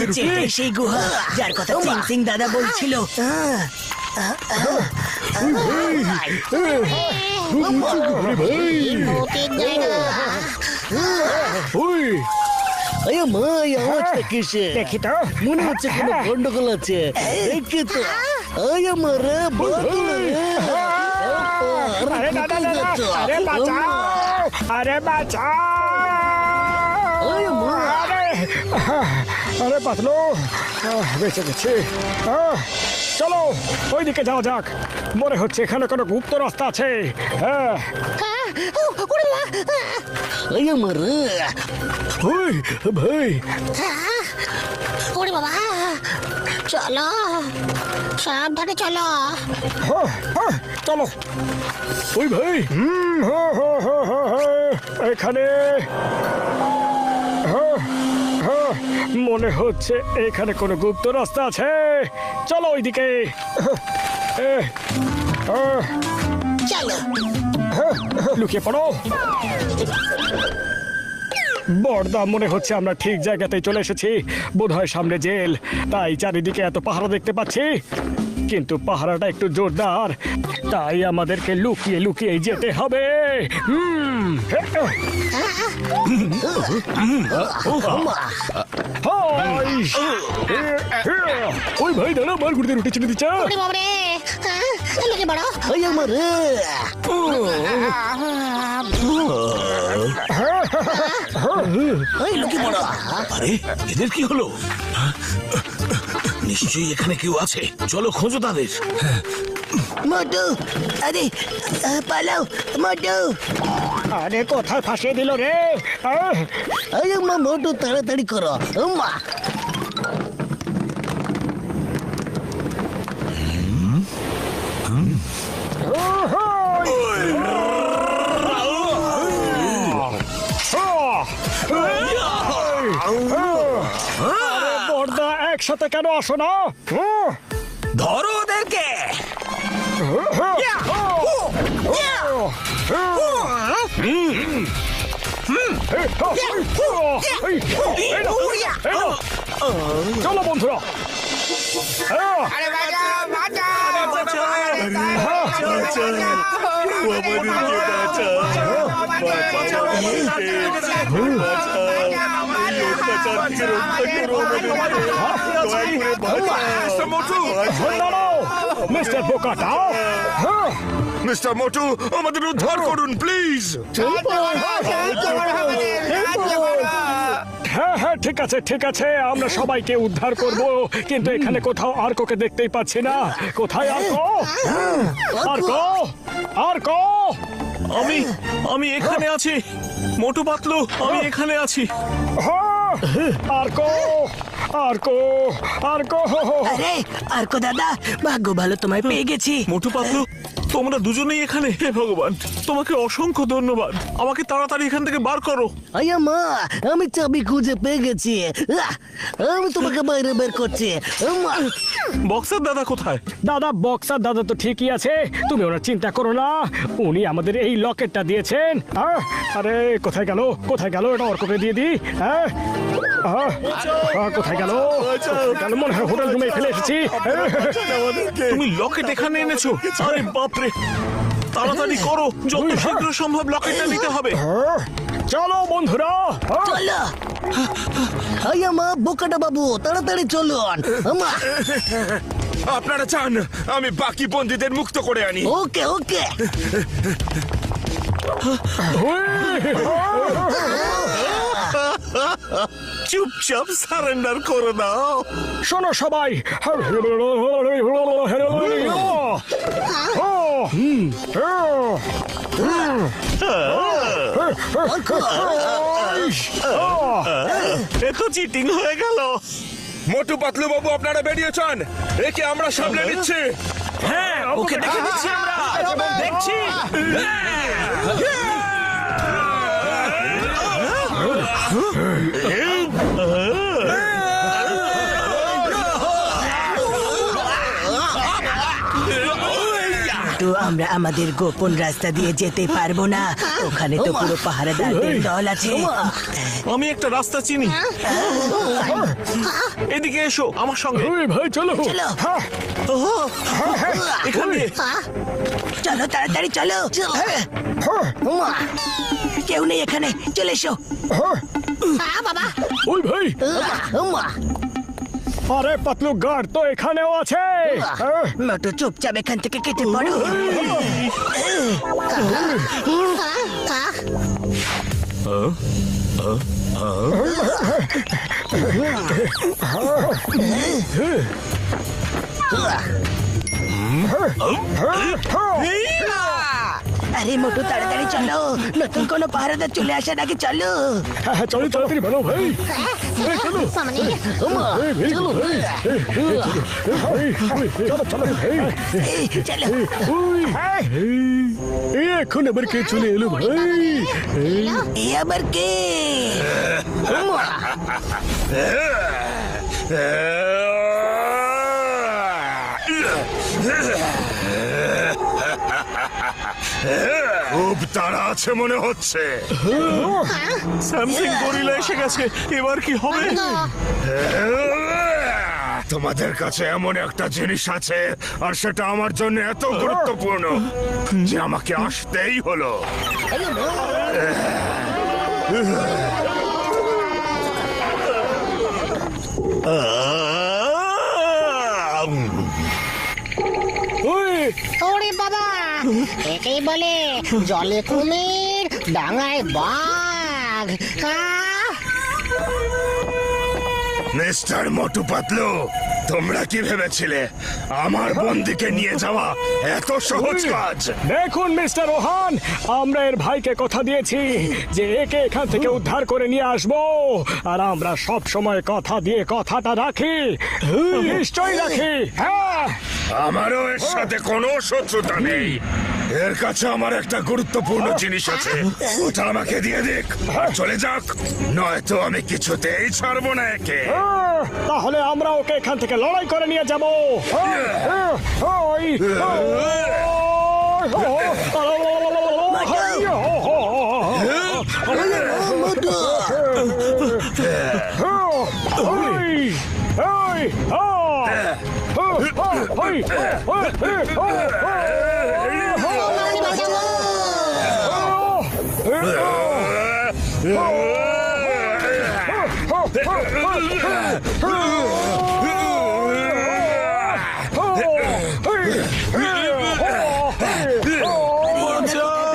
S1: এটাই সেই গুহা যার কথা সিং সিং দাদা বলছিল।
S3: আওয়াজটা কিসে?
S5: দেখি তো।
S3: মনে হচ্ছে কোনো গন্ডগোল আছে। দেখি তো। মারে
S5: আরে দাদা দাদা, আরে বাঁচাও, আরে বাঁচাও। আরে পাতলু, বেঁচে গেছে। চলো ওইদিকে যাওয়া যাক, মনে হচ্ছে এখানে কোনো গুপ্ত রাস্তা আছে। হ্যাঁ
S3: মারে
S5: ভাই,
S4: ওরে বাবা, চলো সাবধানে চলো।
S5: চলো ওই ভাই। এখানে মনে হচ্ছে এখানে কোনো গুপ্ত রাস্তা আছে। চলো ওইদিকে।
S4: চলো
S5: লুকিয়ে পড়ো। বড়দা, মনে হচ্ছে আমরা ঠিক জায়গাতেই চলে এসেছি। বোধহয় সামনে জেল, তাই চারিদিকে এত পাহারা দেখতে পাচ্ছি। কিন্তু পাহারাটা একটু জোরদার, তাই আমাদেরকে লুকিয়ে লুকিয়ে যেতে হবে। ওই ভাই দাঁড়া, মার ঘুরতে রুটি চিনি দিচ্ছা।
S4: ওরে বাবা রে, লুকিয়ে পড়ো।
S3: মারে
S2: আরে এদের কি হলো? নিশ্চয়ই এখানে কেউ আছে, চলো খোঁজো তাদের।
S1: মোটু, আরে পালাও মোটু।
S5: আরে কোথায় ফাঁসিয়ে দিল রে?
S3: মোটু তাড়াতাড়ি করো। মা
S5: বড়দা, একসাথে কেন আসো না?
S2: ধরো ওদেরকে।
S5: চলো বন্ধুরা। মিস্টার বোকাটা,
S11: মিস্টার মোটু, আমাদের উদ্ধার করুন প্লিজ।
S5: হ্যাঁ হ্যাঁ, ঠিক আছে ঠিক আছে, আমরা সবাইকে উদ্ধার করব। কিন্তু এখানে কোথাও আর্কোকে দেখতেই পাচ্ছি না। কোথায় আর্কো? আর্কো, আর্কো।
S6: আমি এখানে আছি মোটু পাতলু, আমি এখানে আছি।
S5: আর্কো, আর্কো, আর্কো।
S1: আরে আর্কো দাদা, ভাগ্য ভালো, তোমায় পেয়ে গেছি।
S6: মোটু পাতলু, তোমরা দুজনেই এখানে। হে ভগবান, তোমাকে অসংখ্য ধন্যবাদ। আমাকে তাড়াতাড়ি এখান থেকে বার করো।
S3: মা, আমি চাবি খুঁজে পেয়ে গেছি। আমি তোমাকে বাইরে বের করছি।
S6: বক্সার দাদা কোথায়?
S5: দাদা, বক্সার দাদা তো ঠিকই আছে, তুমি ওনার চিন্তা করো না। উনি আমাদের এই লকেটটা দিয়েছেন। আরে কোথায় গেল, কোথায় গেল? এটা অর্ককে দিয়ে দিই। কোথায় গেল? মনে হয় হোটেল রুমে ফেলে এসেছি।
S6: তুমি লকেট এখানে এনেছো? আরে বাপরে, তাড়াতাড়ি করো, যত শীঘ্র সম্ভব লকেটটা নিতে হবে।
S5: চলো বন্ধুরা,
S1: চলো।
S3: মা, বোকাটা বাবু, তাড়াতাড়ি চলুন।
S11: আপনারা চান আমি বাকি বন্দীদের মুক্ত করে আনি?
S3: ওকে ওকে।
S6: চুপচাপ সারেন্ডার করে দাও।
S5: শোনো সবাই,
S6: এ তো চিটিং হয়ে গেল।
S11: মোটু পাতলু বাবু, আপনারা বেরিয়ে চান, একে আমরা সামলে নিচ্ছি।
S2: হ্যাঁ, ওকে দেখে দিচ্ছি আমরা, দেখছি।
S1: তো আমরা আমাদের গোপন রাস্তা দিয়ে যেতে পারবো না, ওখানে তো পুরো পাহারাদারদের দল আছে।
S6: আমি একটা রাস্তা চিনি। এদিকে এসো আমার সঙ্গে।
S5: ওই ভাই চলো।
S1: চলো
S6: এখানে
S1: চলো তাড়াতাড়ি চলো। কেউ নেই এখানে, চলে এসো।
S4: বাবা
S5: ওই ভাই, আরে পাতলু গার্ড তো এখানেও আছে।
S1: মোটু চুপচাপ এখান থেকে কেটে পড়ো। আরে মোটু তাড়াতাড়ি চলো, নতুন কোনো পাহারাদার চলে আসার আগে চলো।
S5: হ্যাঁ চলো তাড়াতাড়ি বলো ভাই। চলো
S4: সামনে
S5: চলো ভাই, চলো চলো ভাই।
S1: চলো
S5: এখন আবার কে চলে এলো ভাই?
S1: এ আবার কে?
S11: খুব তাড়া আছে মনে হচ্ছে।
S6: স্যামসিং গরিলা এসে গেছে, এবার কি হবে?
S11: তোমাদের কাছে এমন একটা জিনিস আছে আর সেটা আমার জন্য এত গুরুত্বপূর্ণ যে আমাকে আসতেই হলো।
S4: ওরে বাবা, একেই বলে জলে কুমির ডাঙায় বাঘ।
S11: মিস্টার মোটু পাতলু, তোমরা কি ভেবেছিলে আমার বন্দিকে নিয়ে যাওয়া এত সহজ কাজ?
S5: দেখুন মিস্টার রোহান, আমরা এর ভাইকে কথা দিয়েছি যে একে এখান থেকে উদ্ধার করে নিয়ে আসবো, আর আমরা সব সময় কথা দিয়ে কথাটা রাখি। নিশ্চয়ই রাখি। হ্যাঁ,
S11: আমারও এর সাথে কোনো শত্রুতা নেই। এর কাছে আমার একটা গুরুত্বপূর্ণ জিনিস আছে, ওটা আমাকে দিয়ে দিক আর চলে যাক, নয়তো আমি কিছুতেই ছাড়বো না একে।
S5: তাহলে আমরা ওকে এখান থেকে লড়াই করে নিয়ে যাবো।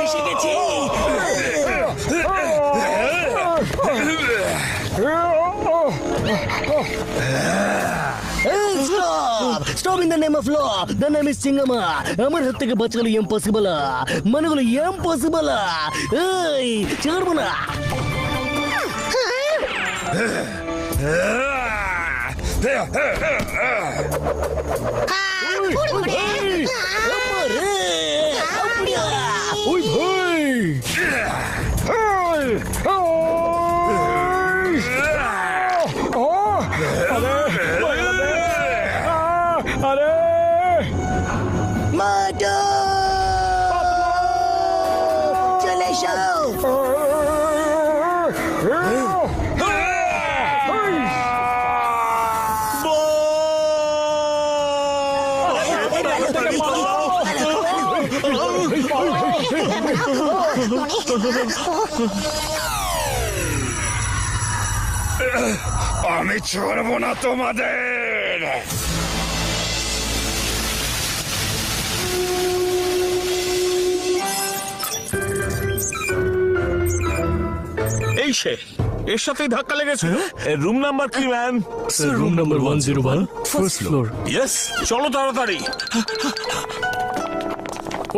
S1: এসে গেছি।
S3: Stop in the name of law. The name is Chingama. আমার হাত থেকে বাঁচালো ইম্পসিবল, মানে হলো ইম্পসিবল। এই ছাড়বো না।
S5: ওই ভাই, আরে
S1: মোটু চলে এসো।
S11: আমি ছাড়বো না তোমাদের।
S6: এই সে, এর সাথেই ধাক্কা লেগেছে। এর রুম নাম্বার কি man?
S8: Room number 101, first floor.
S6: Yes, চলো তাড়াতাড়ি।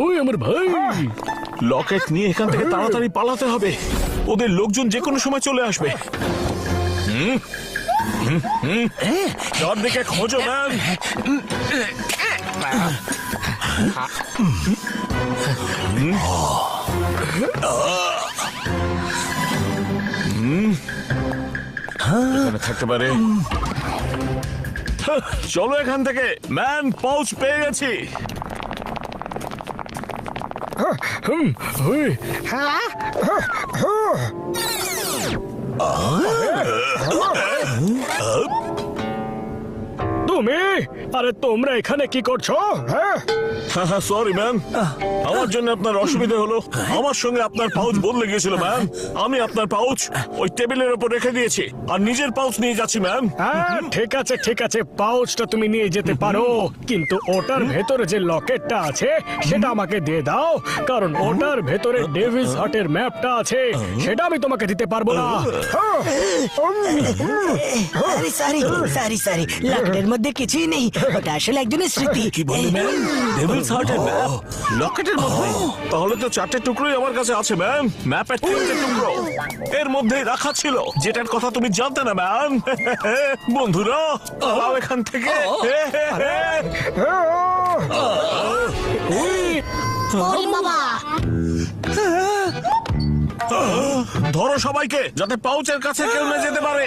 S5: ওই আমার ভাই,
S6: লকেট নিয়ে এখান থেকে তাড়াতাড়ি পালাতে হবে, ওদের লোকজন যে কোনো সময় চলে আসবে। চারদিকে খোঁজো ম্যান। এখানে থাকতে পারে। চলো এখান থেকে। ম্যান, পাউচ পেয়ে গেছি।
S5: তুমি, আরে তোমরা এখানে কি করছো? হ্যাঁ,
S6: সরি ম্যান, আমার জন্য আপনার অসুবিধা হলো। আমার সঙ্গে আপনার পাউচ বদলে গিয়েছিল ম্যান। আমি আপনার পাউচ ওই টেবিলের উপর রেখে দিয়েছি আর নিজের পাউচ নিয়ে যাচ্ছি ম্যান।
S5: হ্যাঁ, ঠিক আছে, পাউচটা তুমি নিয়ে যেতে পারো, কিন্তু ওটার ভেতরে যে লকেটটা আছে সেটা আমাকে দিয়ে দাও, কারণ ওটার ভেতরে ডেভিলস হাটের ম্যাপটা আছে, সেটা আমি তোমাকে দিতে পারবো না।
S1: সরি, লকেটের মধ্যে কিছুই নেই, ওটা আসলে একজনের স্মৃতি।
S6: কি বললি ম্যান? ডেভিলস হার্টের ম্যাপ লকেটের মধ্যে? তাহলে তো 4টে টুকরোই আমার কাছে আছে ম্যান। ম্যাপের 3টে টুকরো এর মধ্যেই রাখা ছিল, যেটার কথা তুমি জানতে না ম্যান। বন্ধুরা, পালাও এখান থেকে।
S4: বাবা,
S6: ধরো সবাইকে, যাতে পাউচের কাছে কেউ না যেতে পারে।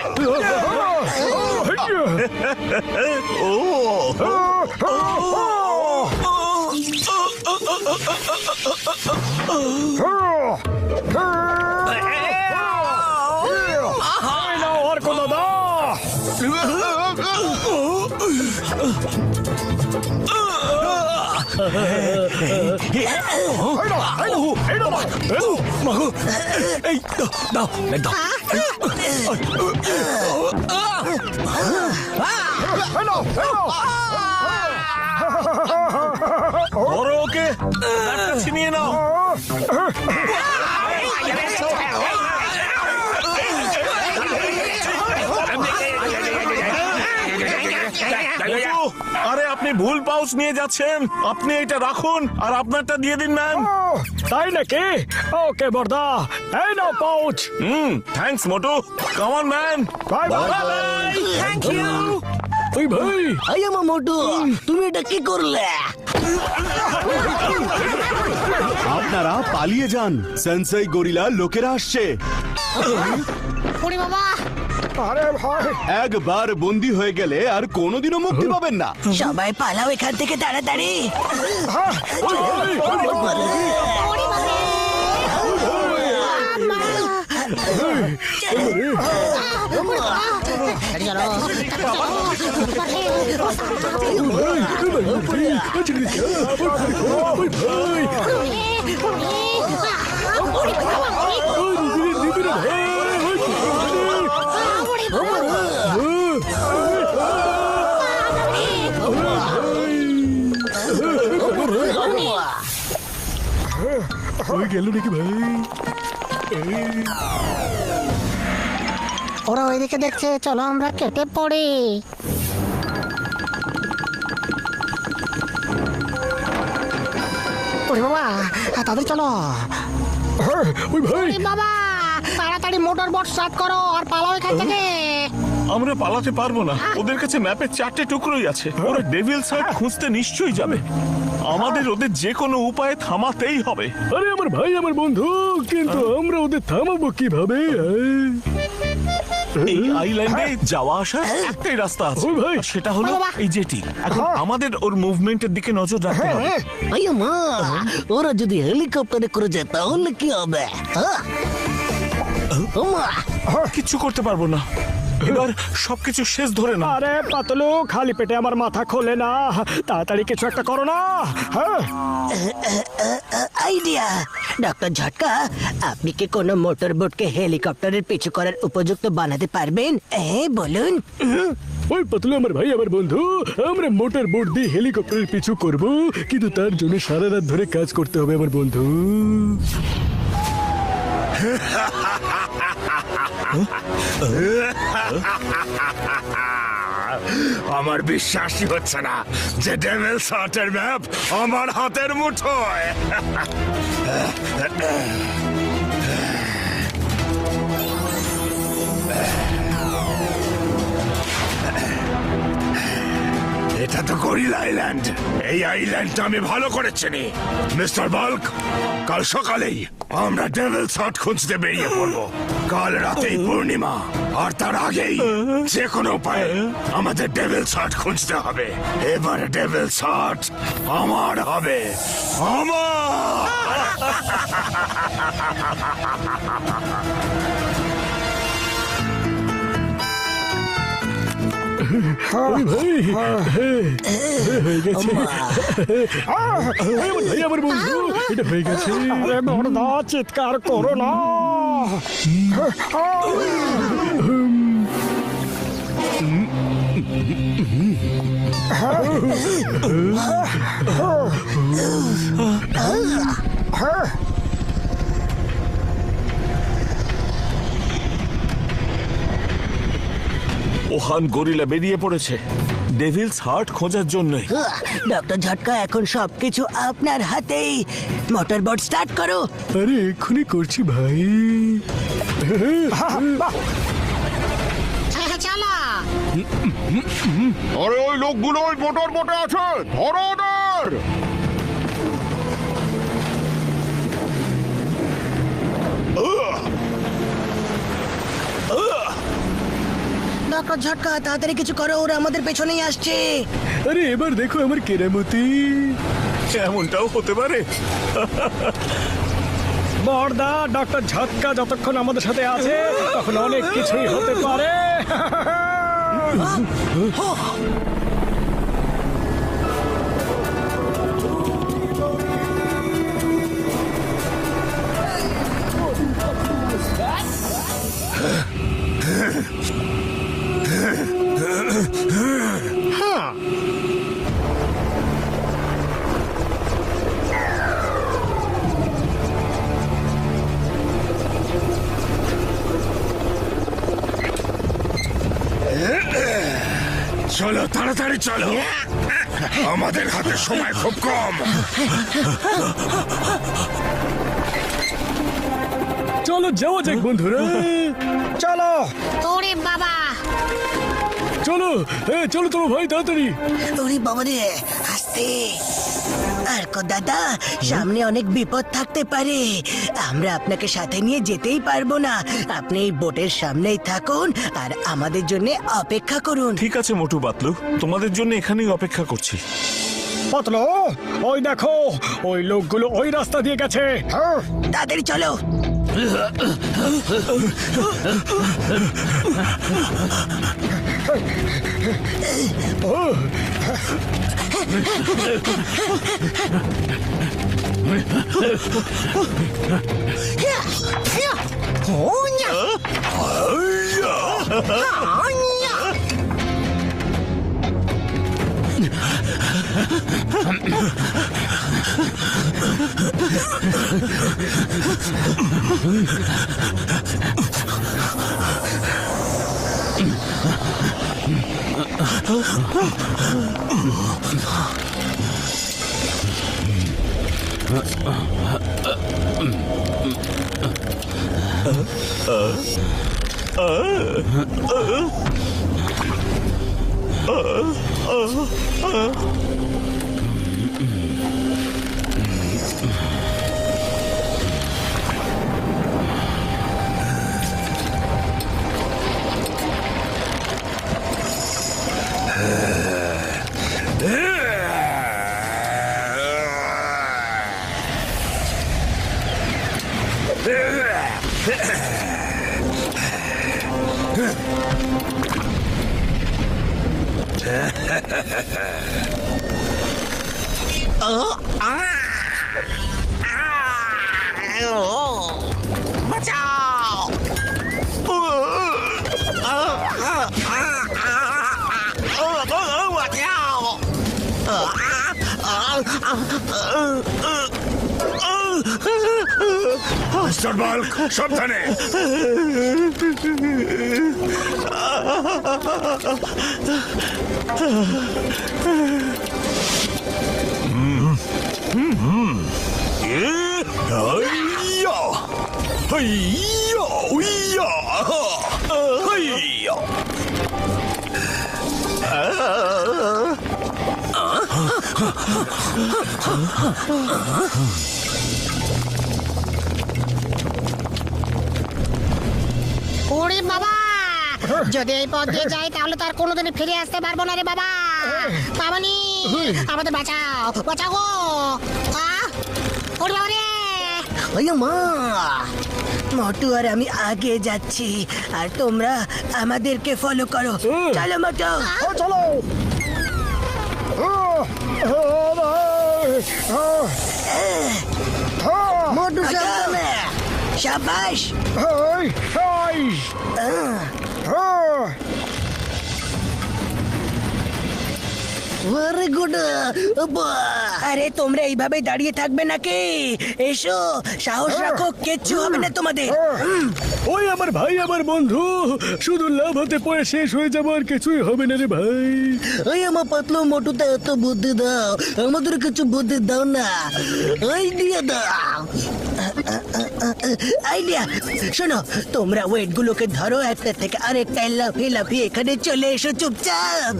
S5: অর্ক দাদা,
S6: ধরো ওকে, ম্যাপটা ছিনিয়ে নাও। আরে আপনি ভুল পাউচ নিয়ে যাচ্ছেন, আপনি এটা রাখুন আর আপনারটা দিয়ে দিন ম্যান।
S5: তাই নাকি? ওকে বর্দা, এই নাও pouch.
S6: Thanks Motu. Come on man.
S5: Bye bye.
S3: Thank you.
S5: ওই ভাই,
S3: আই আমার মোটু, তুমি এটা কি করলে?
S9: আপনারা পালিয়ে যান, সেন্সাই গরিলা লোকেরা আসছে।
S4: ওরে বাবা,
S5: আরে ভাই,
S9: একবার বন্দী হয়ে গেলে আর কোনোদিনও মুক্তি পাবেন না।
S1: সবাই পালাও এখান থেকে তাড়াতাড়ি।
S5: গেল নাকি ভাই?
S4: ওরা ওইদিকে দেখছে, চলো আমরা কেটে পড়ি। ওরে বাবা, তাদের চলো।
S5: ওই ভাই,
S4: বাবা, তাড়াতাড়ি মোটর বোট স্টার্ট করো আর পালাও এখান থেকে।
S6: আমরা পালাতে পারবো না, ওদের কাছে ম্যাপের 4টে টুকরোই আছে। ওরা ডেভিলস হার্ট খুঁজতে নিশ্চয়ই যাবে। আমাদের ওদের যে কোনো উপায়ে থামাতেই হবে।
S5: আরে আমার ভাই, আমার বন্ধু, কিন্তু আমরা ওদের থামাবো কিভাবে?
S6: এই আইল্যান্ডে যাওয়া আসার একটাই রাস্তা আছে,
S5: ওই ভাই।
S6: আর সেটা হলো এই জেটি। এখন আমাদের ওর মুভমেন্টের দিকে নজর রাখতে হবে।
S3: আই মা, ওরা যদি হেলিকপ্টারে করে যায় তাহলে কি হবে?
S6: কিচ্ছু করতে পারবো না, এবার সবকিছু শেষ ধরে না।
S5: আরে পাতলু, খালি পেটে আমার মাথা খোলে না, তাড়াতাড়ি কিছু একটা করো না। হ্যাঁ,
S1: আইডিয়া। ডক্টর ঝটকা, আপনি কি কোনো মোটর বোটকে হেলিকপ্টারের পিছু করার উপযুক্ত বানাতে পারবেন? বলুন।
S5: ওই পাতলু আমার ভাই, আমার বন্ধু, আমরা মোটর বোট দিয়ে হেলিকপ্টারের পিছু করব, কিন্তু তার জন্য সারা রাত ধরে কাজ করতে হবে আমার বন্ধু।
S11: আমার বিশ্বাসই হচ্ছে না যে ডেভিলস হার্টের ম্যাপ আমার হাতের মুঠোয়। এটা তো গরিল আইল্যান্ড। এই আইল্যান্ডটা আমি ভালো করে চিনি। মিস্টার বাল্ক, কাল সকালেই আমরা ডেভিল শট খুঁজতে বেরিয়ে পড়বো। কাল রাতেই পূর্ণিমা, আর তার আগেই যে কোনো উপায়ে আমাদের ডেভিল শট খুঁজতে হবে। এবার ডেভিল শট আমার হবে, আমার।
S5: ভাই আমার বন্ধু, এটা হয়ে গেছে। আরে বড়দা, চিৎকার করো না।
S6: ওহান গরিলা বেরিয়ে পড়েছে ডেভিলস হার্ট খোঁজার জন্যই।
S1: ডক্টর ঝটকা, এখন সবকিছু আপনার হাতেই। মোটর বোট স্টার্ট করো।
S5: আরে এক্ষুনি করছি ভাই।
S4: চলো।
S9: আরে ওই লোকগুলো ওই মোটর বোটে আছে, ধরো ওদের।
S1: ডক্টর ঝটকা, তাড়াতাড়ি কিছু করো, ওরা আমাদের পেছনেই আসছে।
S5: আরে এবার দেখো আমার কেরামতি।
S6: এমনটাও হতে পারে।
S5: বড়দা, ডক্টর ঝটকা যতক্ষণ আমাদের সাথে আছে তখন অনেক কিছুই হতে পারে।
S11: চলো, তাড়াতাড়ি চলো, আমাদের হাতে সময় খুব কম।
S5: চলো যাওয়া যাক বন্ধুরা, চলো।
S4: ওরে বাবা,
S5: চলো চলো চলো ভাই, তাড়াতাড়ি।
S1: ওরে বাবা রে, আস্তে। আর কো দাদা, সামনে অনেক বিপদ থাকতে পারে। আমরা আপনাকে সাথে নিয়ে যেতেই পারবো না। আপনি এই বোটের সামনেই থাকুন আর আমাদের জন্য অপেক্ষা করুন।
S6: ঠিক আছে মোটু পাতলু, তোমাদের জন্য এখানেই অপেক্ষা করছি।
S5: পাতলো, ওই দেখো, ওই লোকগুলো ওই রাস্তা দিয়ে গেছে।
S1: তাড়াতাড়ি চলো।
S10: বাঁচাও।
S11: মিস্টার বাল্ক, সাবধানে।
S4: ওরে বাবা, যদি এই পথ দিয়ে যাই তাহলে তো আর কোনোদিনই ফিরে আসতে পারবো না রে বাবা। মামনি, আমাদের বাঁচাও, বাঁচাও গো। ওরে বাবা রে।
S1: ওই মা, মোটু আর আমি আগে যাচ্ছি আর তোমরা আমাদেরকে ফলো করো। চলো মোটু।
S5: চলো।
S1: মোটু সামনে। শাবাশ।
S3: Very good.
S1: আরে তোমরা এইভাবে দাঁড়িয়ে থাকবে নাকি? এসো, সাহস রাখো, কিচ্ছু হবে না তোমাদের।
S5: ওই আমার ভাই, আমার বন্ধু, শুধু লাভ হতে পরে শেষ হয়ে যাবো, আর কিছুই হবে না রে ভাই।
S3: ওই আমার পাতলু মোটুতে এত বুদ্ধি দাও, আমাদের কিছু বুদ্ধি দাও না, আইডিয়া দাও।
S1: আইডিয়া? শোনো, তোমরা ওয়েট গুলোকে ধরো, একটা থেকে আরেকটা লাফিয়ে লাফিয়ে এখানে চলে এসো চুপচাপ।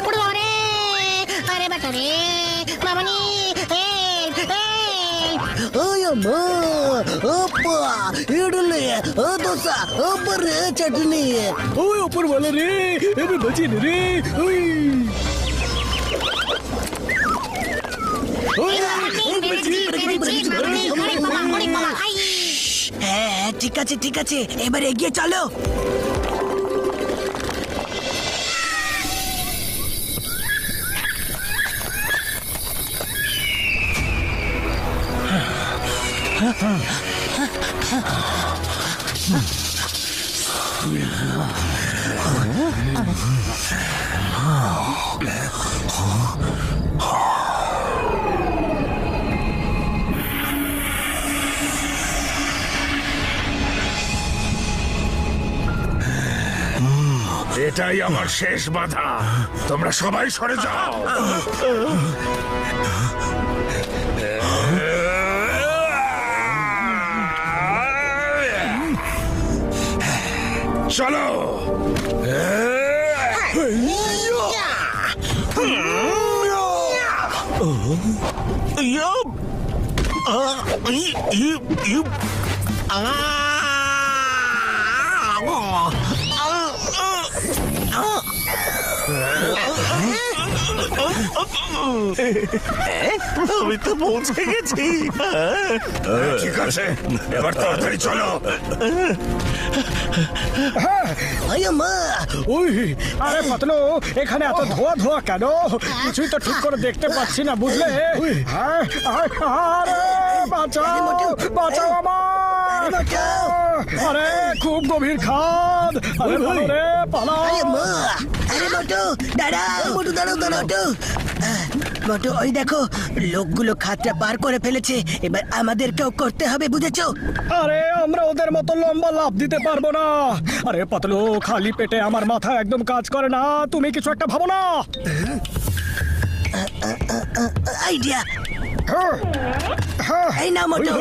S4: ওরে বাবা রে। আরে বাটা রে মামনি।
S3: ওই মা, ওপা, ইডলি, ও দোসা, ওপরে চাটনি।
S5: ওই ওপর বলে রে, এবার বাঁচিয়ে নে রে। ওই
S1: হ্যাঁ, ঠিক আছে ঠিক আছে, এবার এগিয়ে চলো।
S11: এটাই আমার শেষ বাধা, তোমরা সবাই সরে যাও। চলো।
S6: আমি তো পৌঁছে গেছি।
S11: ঠিক আছে, এবার তাড়াতাড়ি চলো।
S5: ওই, আরে পাতলু, এখানে এত ধোয়া ধোয়া কেন? কিছুই তো ঠিক করে দেখতে পাচ্ছি না, বুঝলে? আরে বাঁচাও, বাঁচাও আমার। আরে খুব গভীর খাদ। আরে ভালো রে, পালাও।
S1: আরে মোটু দাঁড়াও, মোটু দাঁড়াও মোটু। মোটু, ওই দেখো, লোকগুলো খাতটা পার করে ফেলেছে, এবার আমাদেরকেও করতে হবে, বুঝেছো?
S5: আরে আমরা ওদের মতো লম্বা লাফ দিতে পারবো না। আরে পাতলু, খালি পেটে আমার মাথা একদম কাজ করে না, তুমি কিছু একটা ভাবো না।
S1: আইডিয়া। এই নাও মোটু,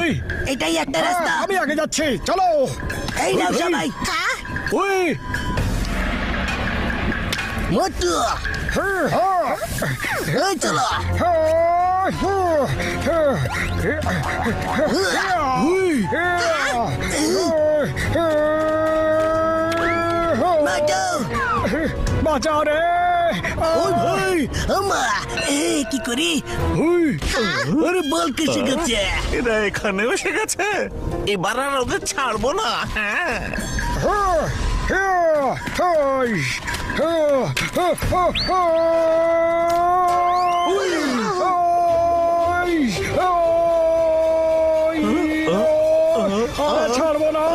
S1: এটাই একটা রাস্তা।
S5: আমি আগে যাচ্ছি, চলো।
S1: এই নাও সবাই।
S5: ওই
S3: মোটু, এই চলো।
S5: বাঁচাও রে।
S3: ওই ভাই, আমা, কি করি? আরে বল কেসে গেছে।
S6: এরা এখানেও এসে গেছে, এবার আর ওদের ছাড়বো না। হ্যাঁ,
S5: ছাড়বো না।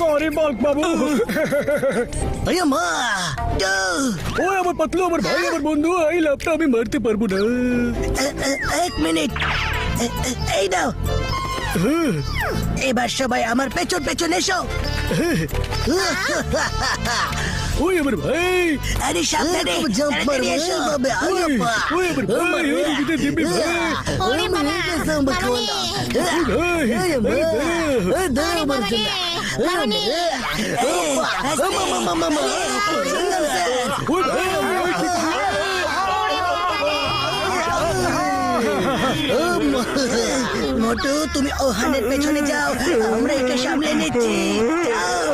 S5: সরি বল্ক বাবু।
S3: মা,
S5: ও আমার পাতলু, আমার ভাই, আমার বন্ধু, এই লাভটা আমি মারতে পারবো না।
S1: এক মিনিট, এই দাও। এবার সবাই আমার পেছন পেছন এসো।
S3: ওই আমার ভাই
S1: আরে সাবধানে তাড়াতাড়ি এসো।
S3: ওই আমার ভাই ওদিকে দিবি ভাই
S4: ওরে বাবা, মামনি। মামনি।
S1: মোটু তুমি ওহানের পেছনে যাও, আমরা এটা সামলে নিচ্ছি। যাও।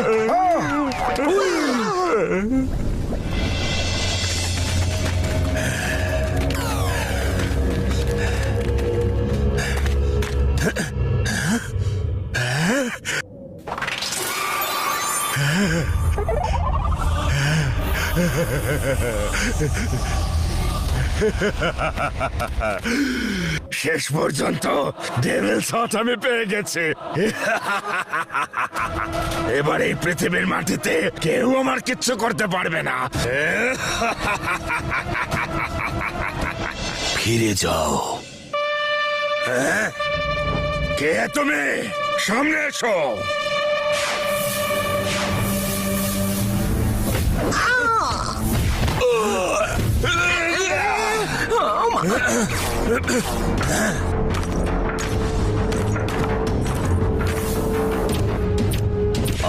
S11: শেষ পর্যন্ত ডেভিল শট আমি পেয়ে গেছি। এবার এই পৃথিবীর মাটিতে কেউ আমার কিচ্ছু করতে পারবে না।
S6: ফিরে যাও।
S11: কে তুমি? সামনে এসো।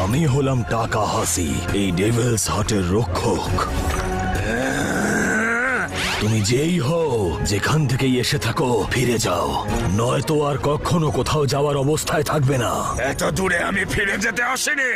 S6: আমি হলাম টাকা হাসি, এই ডেভিলস হাটের রক্ষক। তুমি যেই হও, যেখান থেকেই এসে থাকো, ফিরে যাও, নয়তো আর কখনো কোথাও যাওয়ার অবস্থায় থাকবে না।
S11: এত দূরে আমি ফিরে যেতে আসিনি।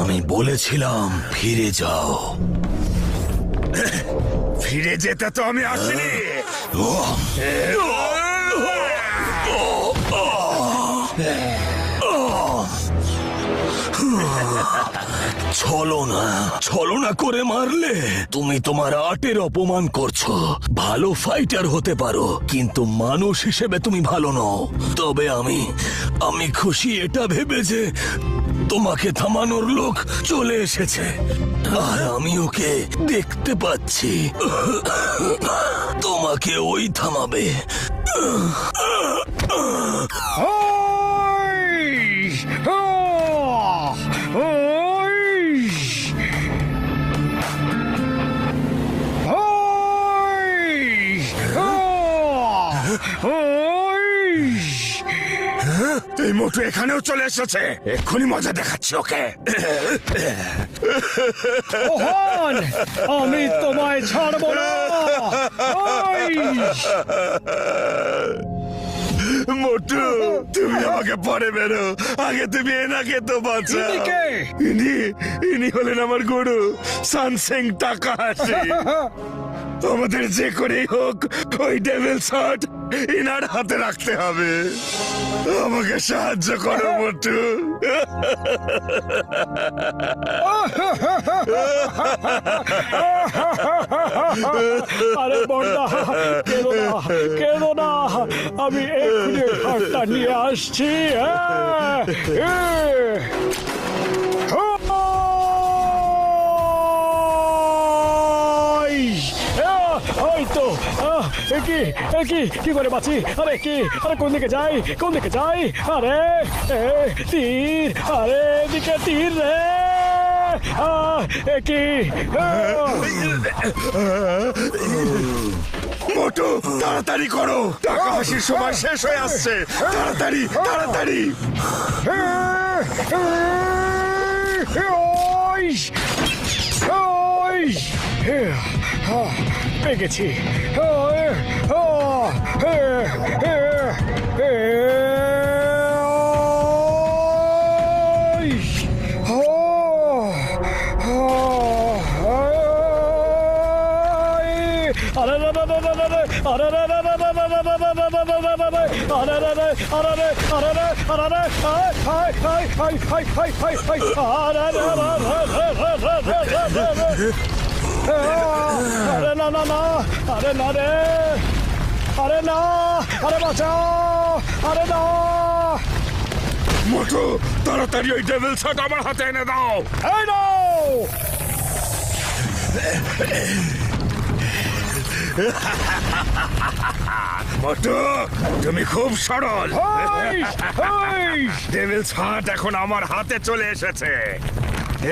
S6: আমি বলেছিলাম ফিরে যাও।
S11: ফিরে যেতে তো আমি আসিনি।
S6: ছলনা করে মারলে তুমি তোমার আর্টের অপমান করছো। ভালো ফাইটার হতে পারো, কিন্তু মানুষ হিসেবে তুমি ভালো নও। তবে আমি খুশি এটা ভেবে যে তোমাকে থামানোর লোক চলে এসেছে, আর আমি ওকে দেখতে পাচ্ছি। তোমাকে ওই থামাবে।
S11: এই মোটু এখানেও চলে এসেছে। এক্ষুনি মজা দেখাচ্ছি ওকে।
S5: ওহান, আমি তোমায় ছাড়বো না।
S11: মোটু, তুমি আমাকে পরে বেরো, আগে তুমি এনাকে তো বাঁচাও। ইনি হলেন আমার গুরু সানসিং টাকাহাশি। আমাদের যে করেই হোক ওই ডেভিল শট ইনার হাতে রাখতে হবে। আমাকে সাহায্য করো মোটু।
S5: আরে বন্ডা, কেঁদো না, আমি এক্ষুনি ঘরটা নিয়ে আসছি। ওই তো কি করে বাঁচি? আরে কোন দিকে যাই? আরে তীর, আরে এদিকে তীর রে।
S11: মোটু, তাড়াতাড়ি করো, টাকা হাসির সময় শেষ হয়ে আসছে। তাড়াতাড়ি তাড়াতাড়ি।
S5: পেয়ে গেছি। আরে রে রে রে রে রে, আরে রে রে রে রে রে রে রে রে রে রে রে রে রে, আরে রে রে, আরে রে, আরে রে, আরে রে, high high high high high high high, আরে রে রে রে রে রে রে রে রে রে। আরে না না না, আরে না রে, আরে না, আরে বাঁচাও, আরে না।
S11: মোটু তাড়াতাড়ি ওই ডেভিল শার্ট আমার হাতে এনে দাও।
S5: এই নাও।
S11: মোটু তুমি খুব সরল।
S5: High, high.
S11: ডেভিল শার্ট এখন আমার হাতে চলে এসেছে।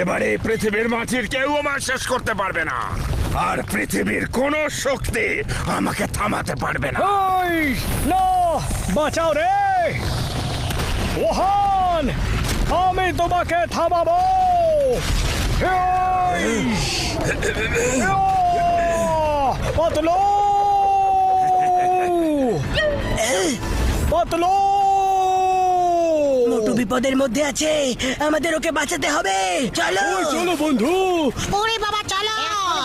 S11: এবারে পৃথিবীর মাটির কেউ আমার শেষ করতে পারবে না, আর পৃথিবীর কোন শক্তি আমাকে থামাতে পারবে না।
S5: হাই, না, বাঁচাও রে ওহান, আমি তোমাকে থামাবো। হাই, পাতলু, পাতলু।
S1: মোটু বিপদের মধ্যে আছে, আমাদের ওকে বাঁচাতে হবে। চলো
S5: চলো বন্ধু।
S4: ওরে বাবা চলো,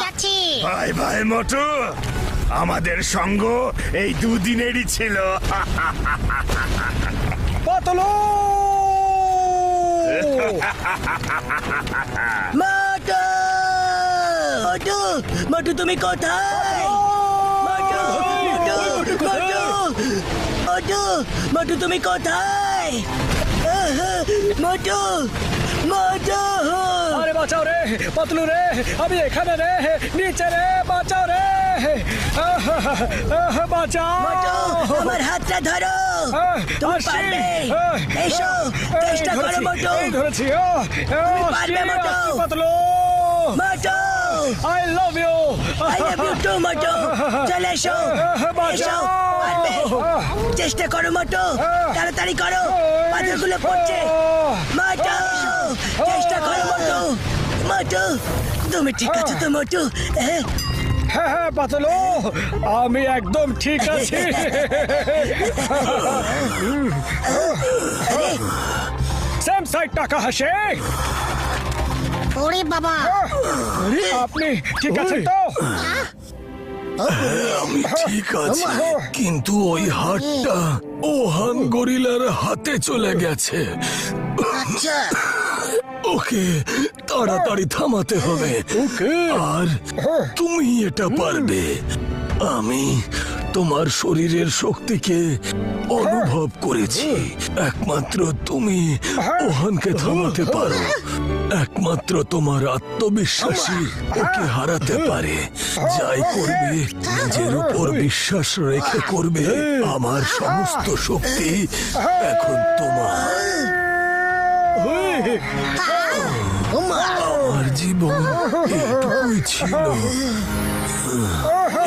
S4: যাচ্ছি।
S11: ভাই ভাই মোটু, আমাদের সঙ্গ এই দুদিনেরই ছিল।
S5: পাতলু,
S1: মোটু, মোটু, মোটু তুমি কোথায়? মোটু, মোটু, মোটু, মোটু, মোটু তুমি কোথায়? মোটু, মোটু।
S5: আরে বাঁচাও রে পাতলু রে, আমি এখানে রে, নিচে রে, বাঁচাও রে, বাঁচাও।
S1: মোটু, আমার হাতটা ধরো, তুমি
S5: আসছি।
S1: পারবে। এসো, চেষ্টা করো মোটু।
S5: এই ধরেছি,
S1: তুমি পারবে Motu.
S5: Patlu.
S1: Motu,
S5: I love you.
S1: I love you too, Motu. চলে এসো, এসো, পারবে। চেষ্টা করো মোটু, তাড়াতাড়ি করো, পাথরগুলো পড়ছে। মোটু, চেষ্টা করো মোটু। মোটু, তুমি ঠিক আছো তো মোটু?
S5: হ্যাঁ হ্যাঁ পাতলু, আমি একদম ঠিক আছি। সেম সাইড টাকা হাসে।
S4: ওরে বাবা,
S5: আপনি ঠিক আছেন তো?
S8: আমি ঠিক আছি, কিন্তু ওই হাতটা ওহান গরিলার হাতে চলে গেছে।
S4: আচ্ছা
S8: ওকে তাড়াতাড়ি থামাতে হবে। আর তুমি এটা পারবে। আমি তোমার শরীরের শক্তিকে অনুভব করেছি। একমাত্র তুমি ওহানকে থামাতে পারো। একমাত্র তোমার আত্মবিশ্বাসী ওকে হারাতে পারে। যাই করবে নিজের উপর বিশ্বাস রেখে করবে। আমার সমস্ত শক্তি এখন তোমার। আমার জীবন এটুকুই ছিল,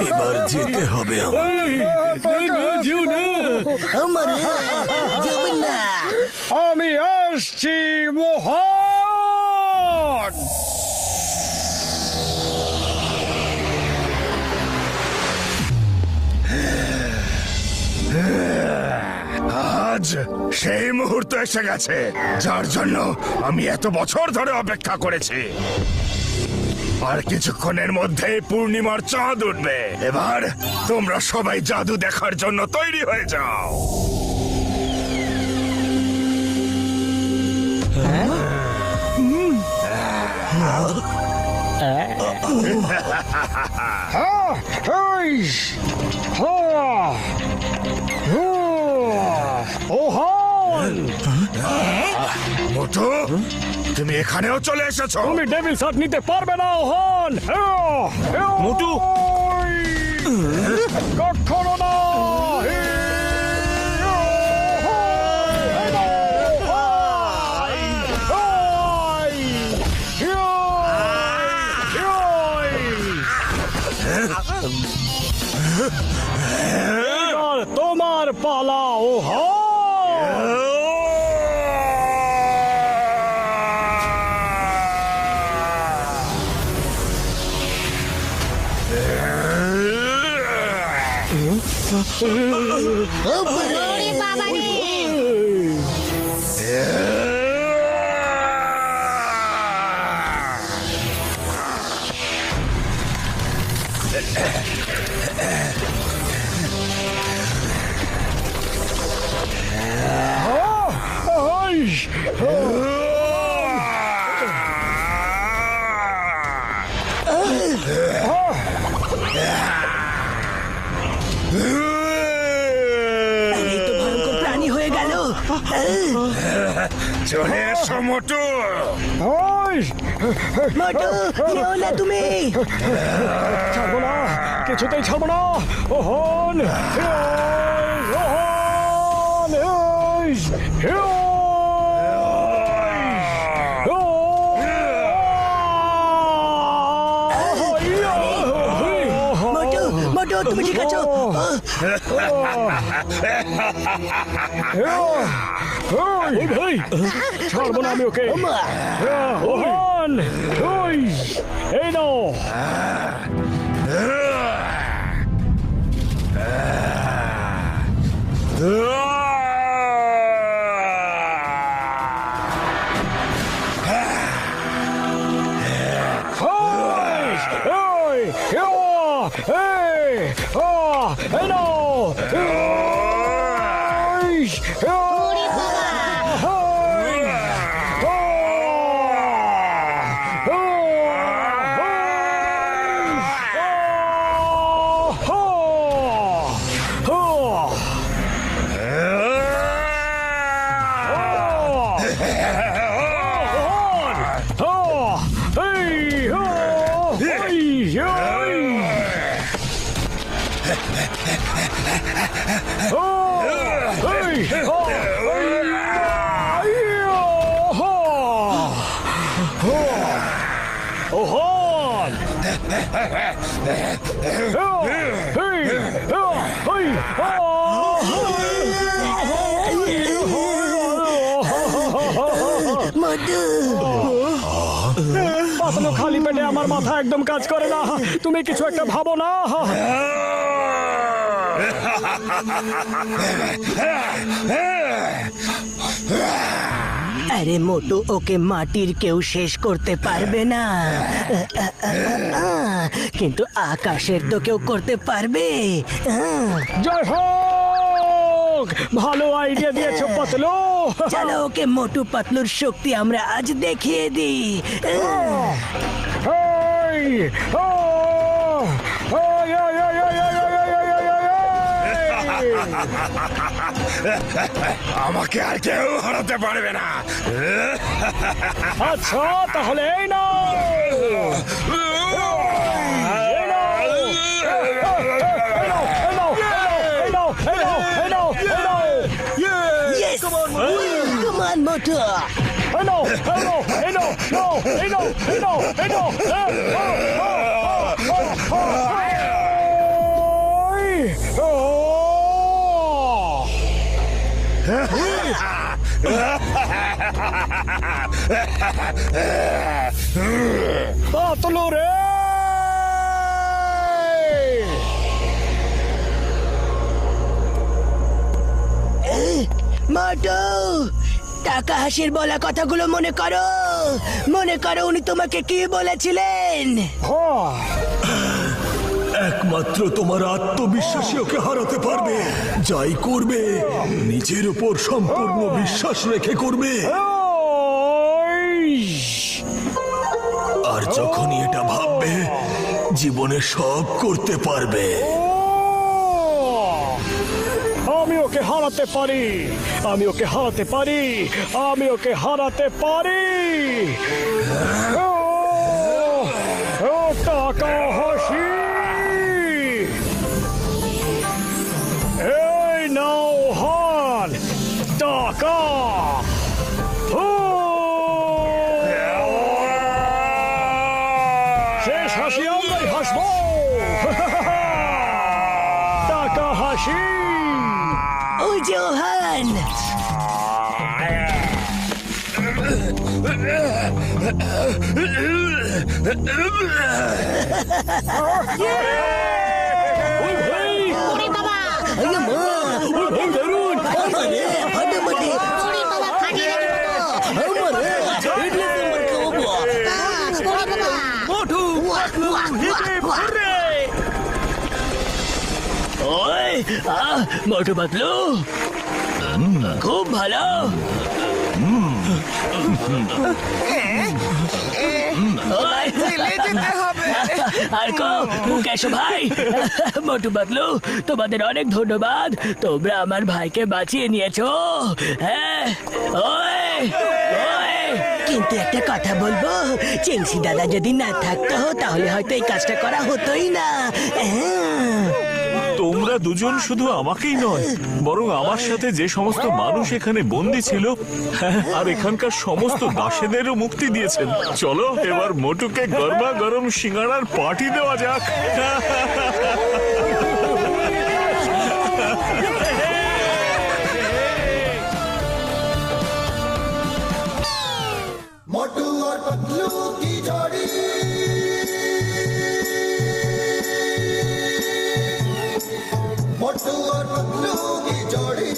S8: এবার যেতে হবে
S1: আমার যাবেন না।
S5: আমি আসছি মোহন।
S11: আজ সেই মুহূর্ত এসে গেছে যার জন্য আমি এত বছর ধরে অপেক্ষা করেছি। আর কিছুক্ষণের মধ্যেই পূর্ণিমার চাঁদ উঠবে। এবার তোমরা সবাই জাদু দেখার জন্য তৈরি হয়ে যাও। মোটু, তুমি এখানেও চলে এসেছো?
S5: তুমি ডেভিল শার্ট নিতে পারবে না ওহান।
S6: মোটু।
S5: কখনো না। তোমার পালা ওহান।
S4: ওরে বাবা রে,
S1: এই তো ভয়ঙ্কর প্রাণী হয়ে গেল।
S11: চলে এসো মোটু।
S1: মোটু যেও না তুমি।
S5: ছাড়বো না, কিছুতেই ছাড়বো না। ওহন
S1: মোটু মোটু তুমি ঠিক আছো?
S5: ছাড়বো না আমি ওকে। ওহন এই নাও। পাতলু খালি পেটে আমার মাথা একদম কাজ করে না। তুমি কিছু একটা ভাবো না।
S1: আরে মোটু, ওকে মাটির কেউ শেষ করতে পারবে না, কিন্তু আকাশের তো কেউ করতে পারবে।
S5: জয় হোক, ভালো আইডিয়া দিয়েছো পাতলু।
S1: চলো ওকে মোটু পাতলুর শক্তি আমরা আজ দেখিয়ে দিই।
S11: আমাকে আর কেউ হারাতে পারবে না।
S5: আচ্ছা তাহলে এই নাও।
S1: Yes! Come on, Motu!
S5: Patlu রে!
S1: মোটু, টাকা হাসির বলা কথাগুলো মনে করো। মনে করো উনি তোমাকে কি বলেছিলেন।
S8: একমাত্র তোমার আত্মবিশ্বাসী ওকে হারাতে পারবে। যাই করবে নিজের উপর সম্পূর্ণ বিশ্বাস রেখে করবে। আর যখনই এটা ভাববে, জীবনে সব করতে পারবে।
S5: আমি ওকে হারাতে পারি, আমি ওকে হারাতে পারি, আমি ওকে হারাতে পারি। টাকা হাসি, এই নাও হার টাকা। শেষ হাসি আমরাই হাসবো। টাকা হাসি।
S1: ওই যে ওহান।
S4: ওরে বাবা! ওরে বাবা, ফাটিয়ে দেবে তো। ওরে বাবা!
S2: মোটু পাতলু খুব ভালো। আর কেশব ভাই, মোটু পাতলু, তোমাদের অনেক ধন্যবাদ। তোমরা আমার ভাইকে বাঁচিয়ে নিয়েছো। হ্যাঁ, ওই ওই
S1: কিন্তু একটা কথা বলবো, চেংসি দাদা যদি না থাকতো তাহলে হয়তো এই কাজটা করা হতোই না।
S6: তোমরা দুজন শুধু আমাকেই নয়, বরং আমার সাথে যে সমস্ত মানুষ এখানে বন্দী ছিল আর এখানকার সমস্ত দাসেদেরও মুক্তি দিয়েছেন। চলো এবার মোটুকে গরমা গরম সিঙ্গাড়ার পার্টি দেওয়া যাক।
S12: मोटू और पतलू की जोड़ी मोटू और पतलू की जोड़ी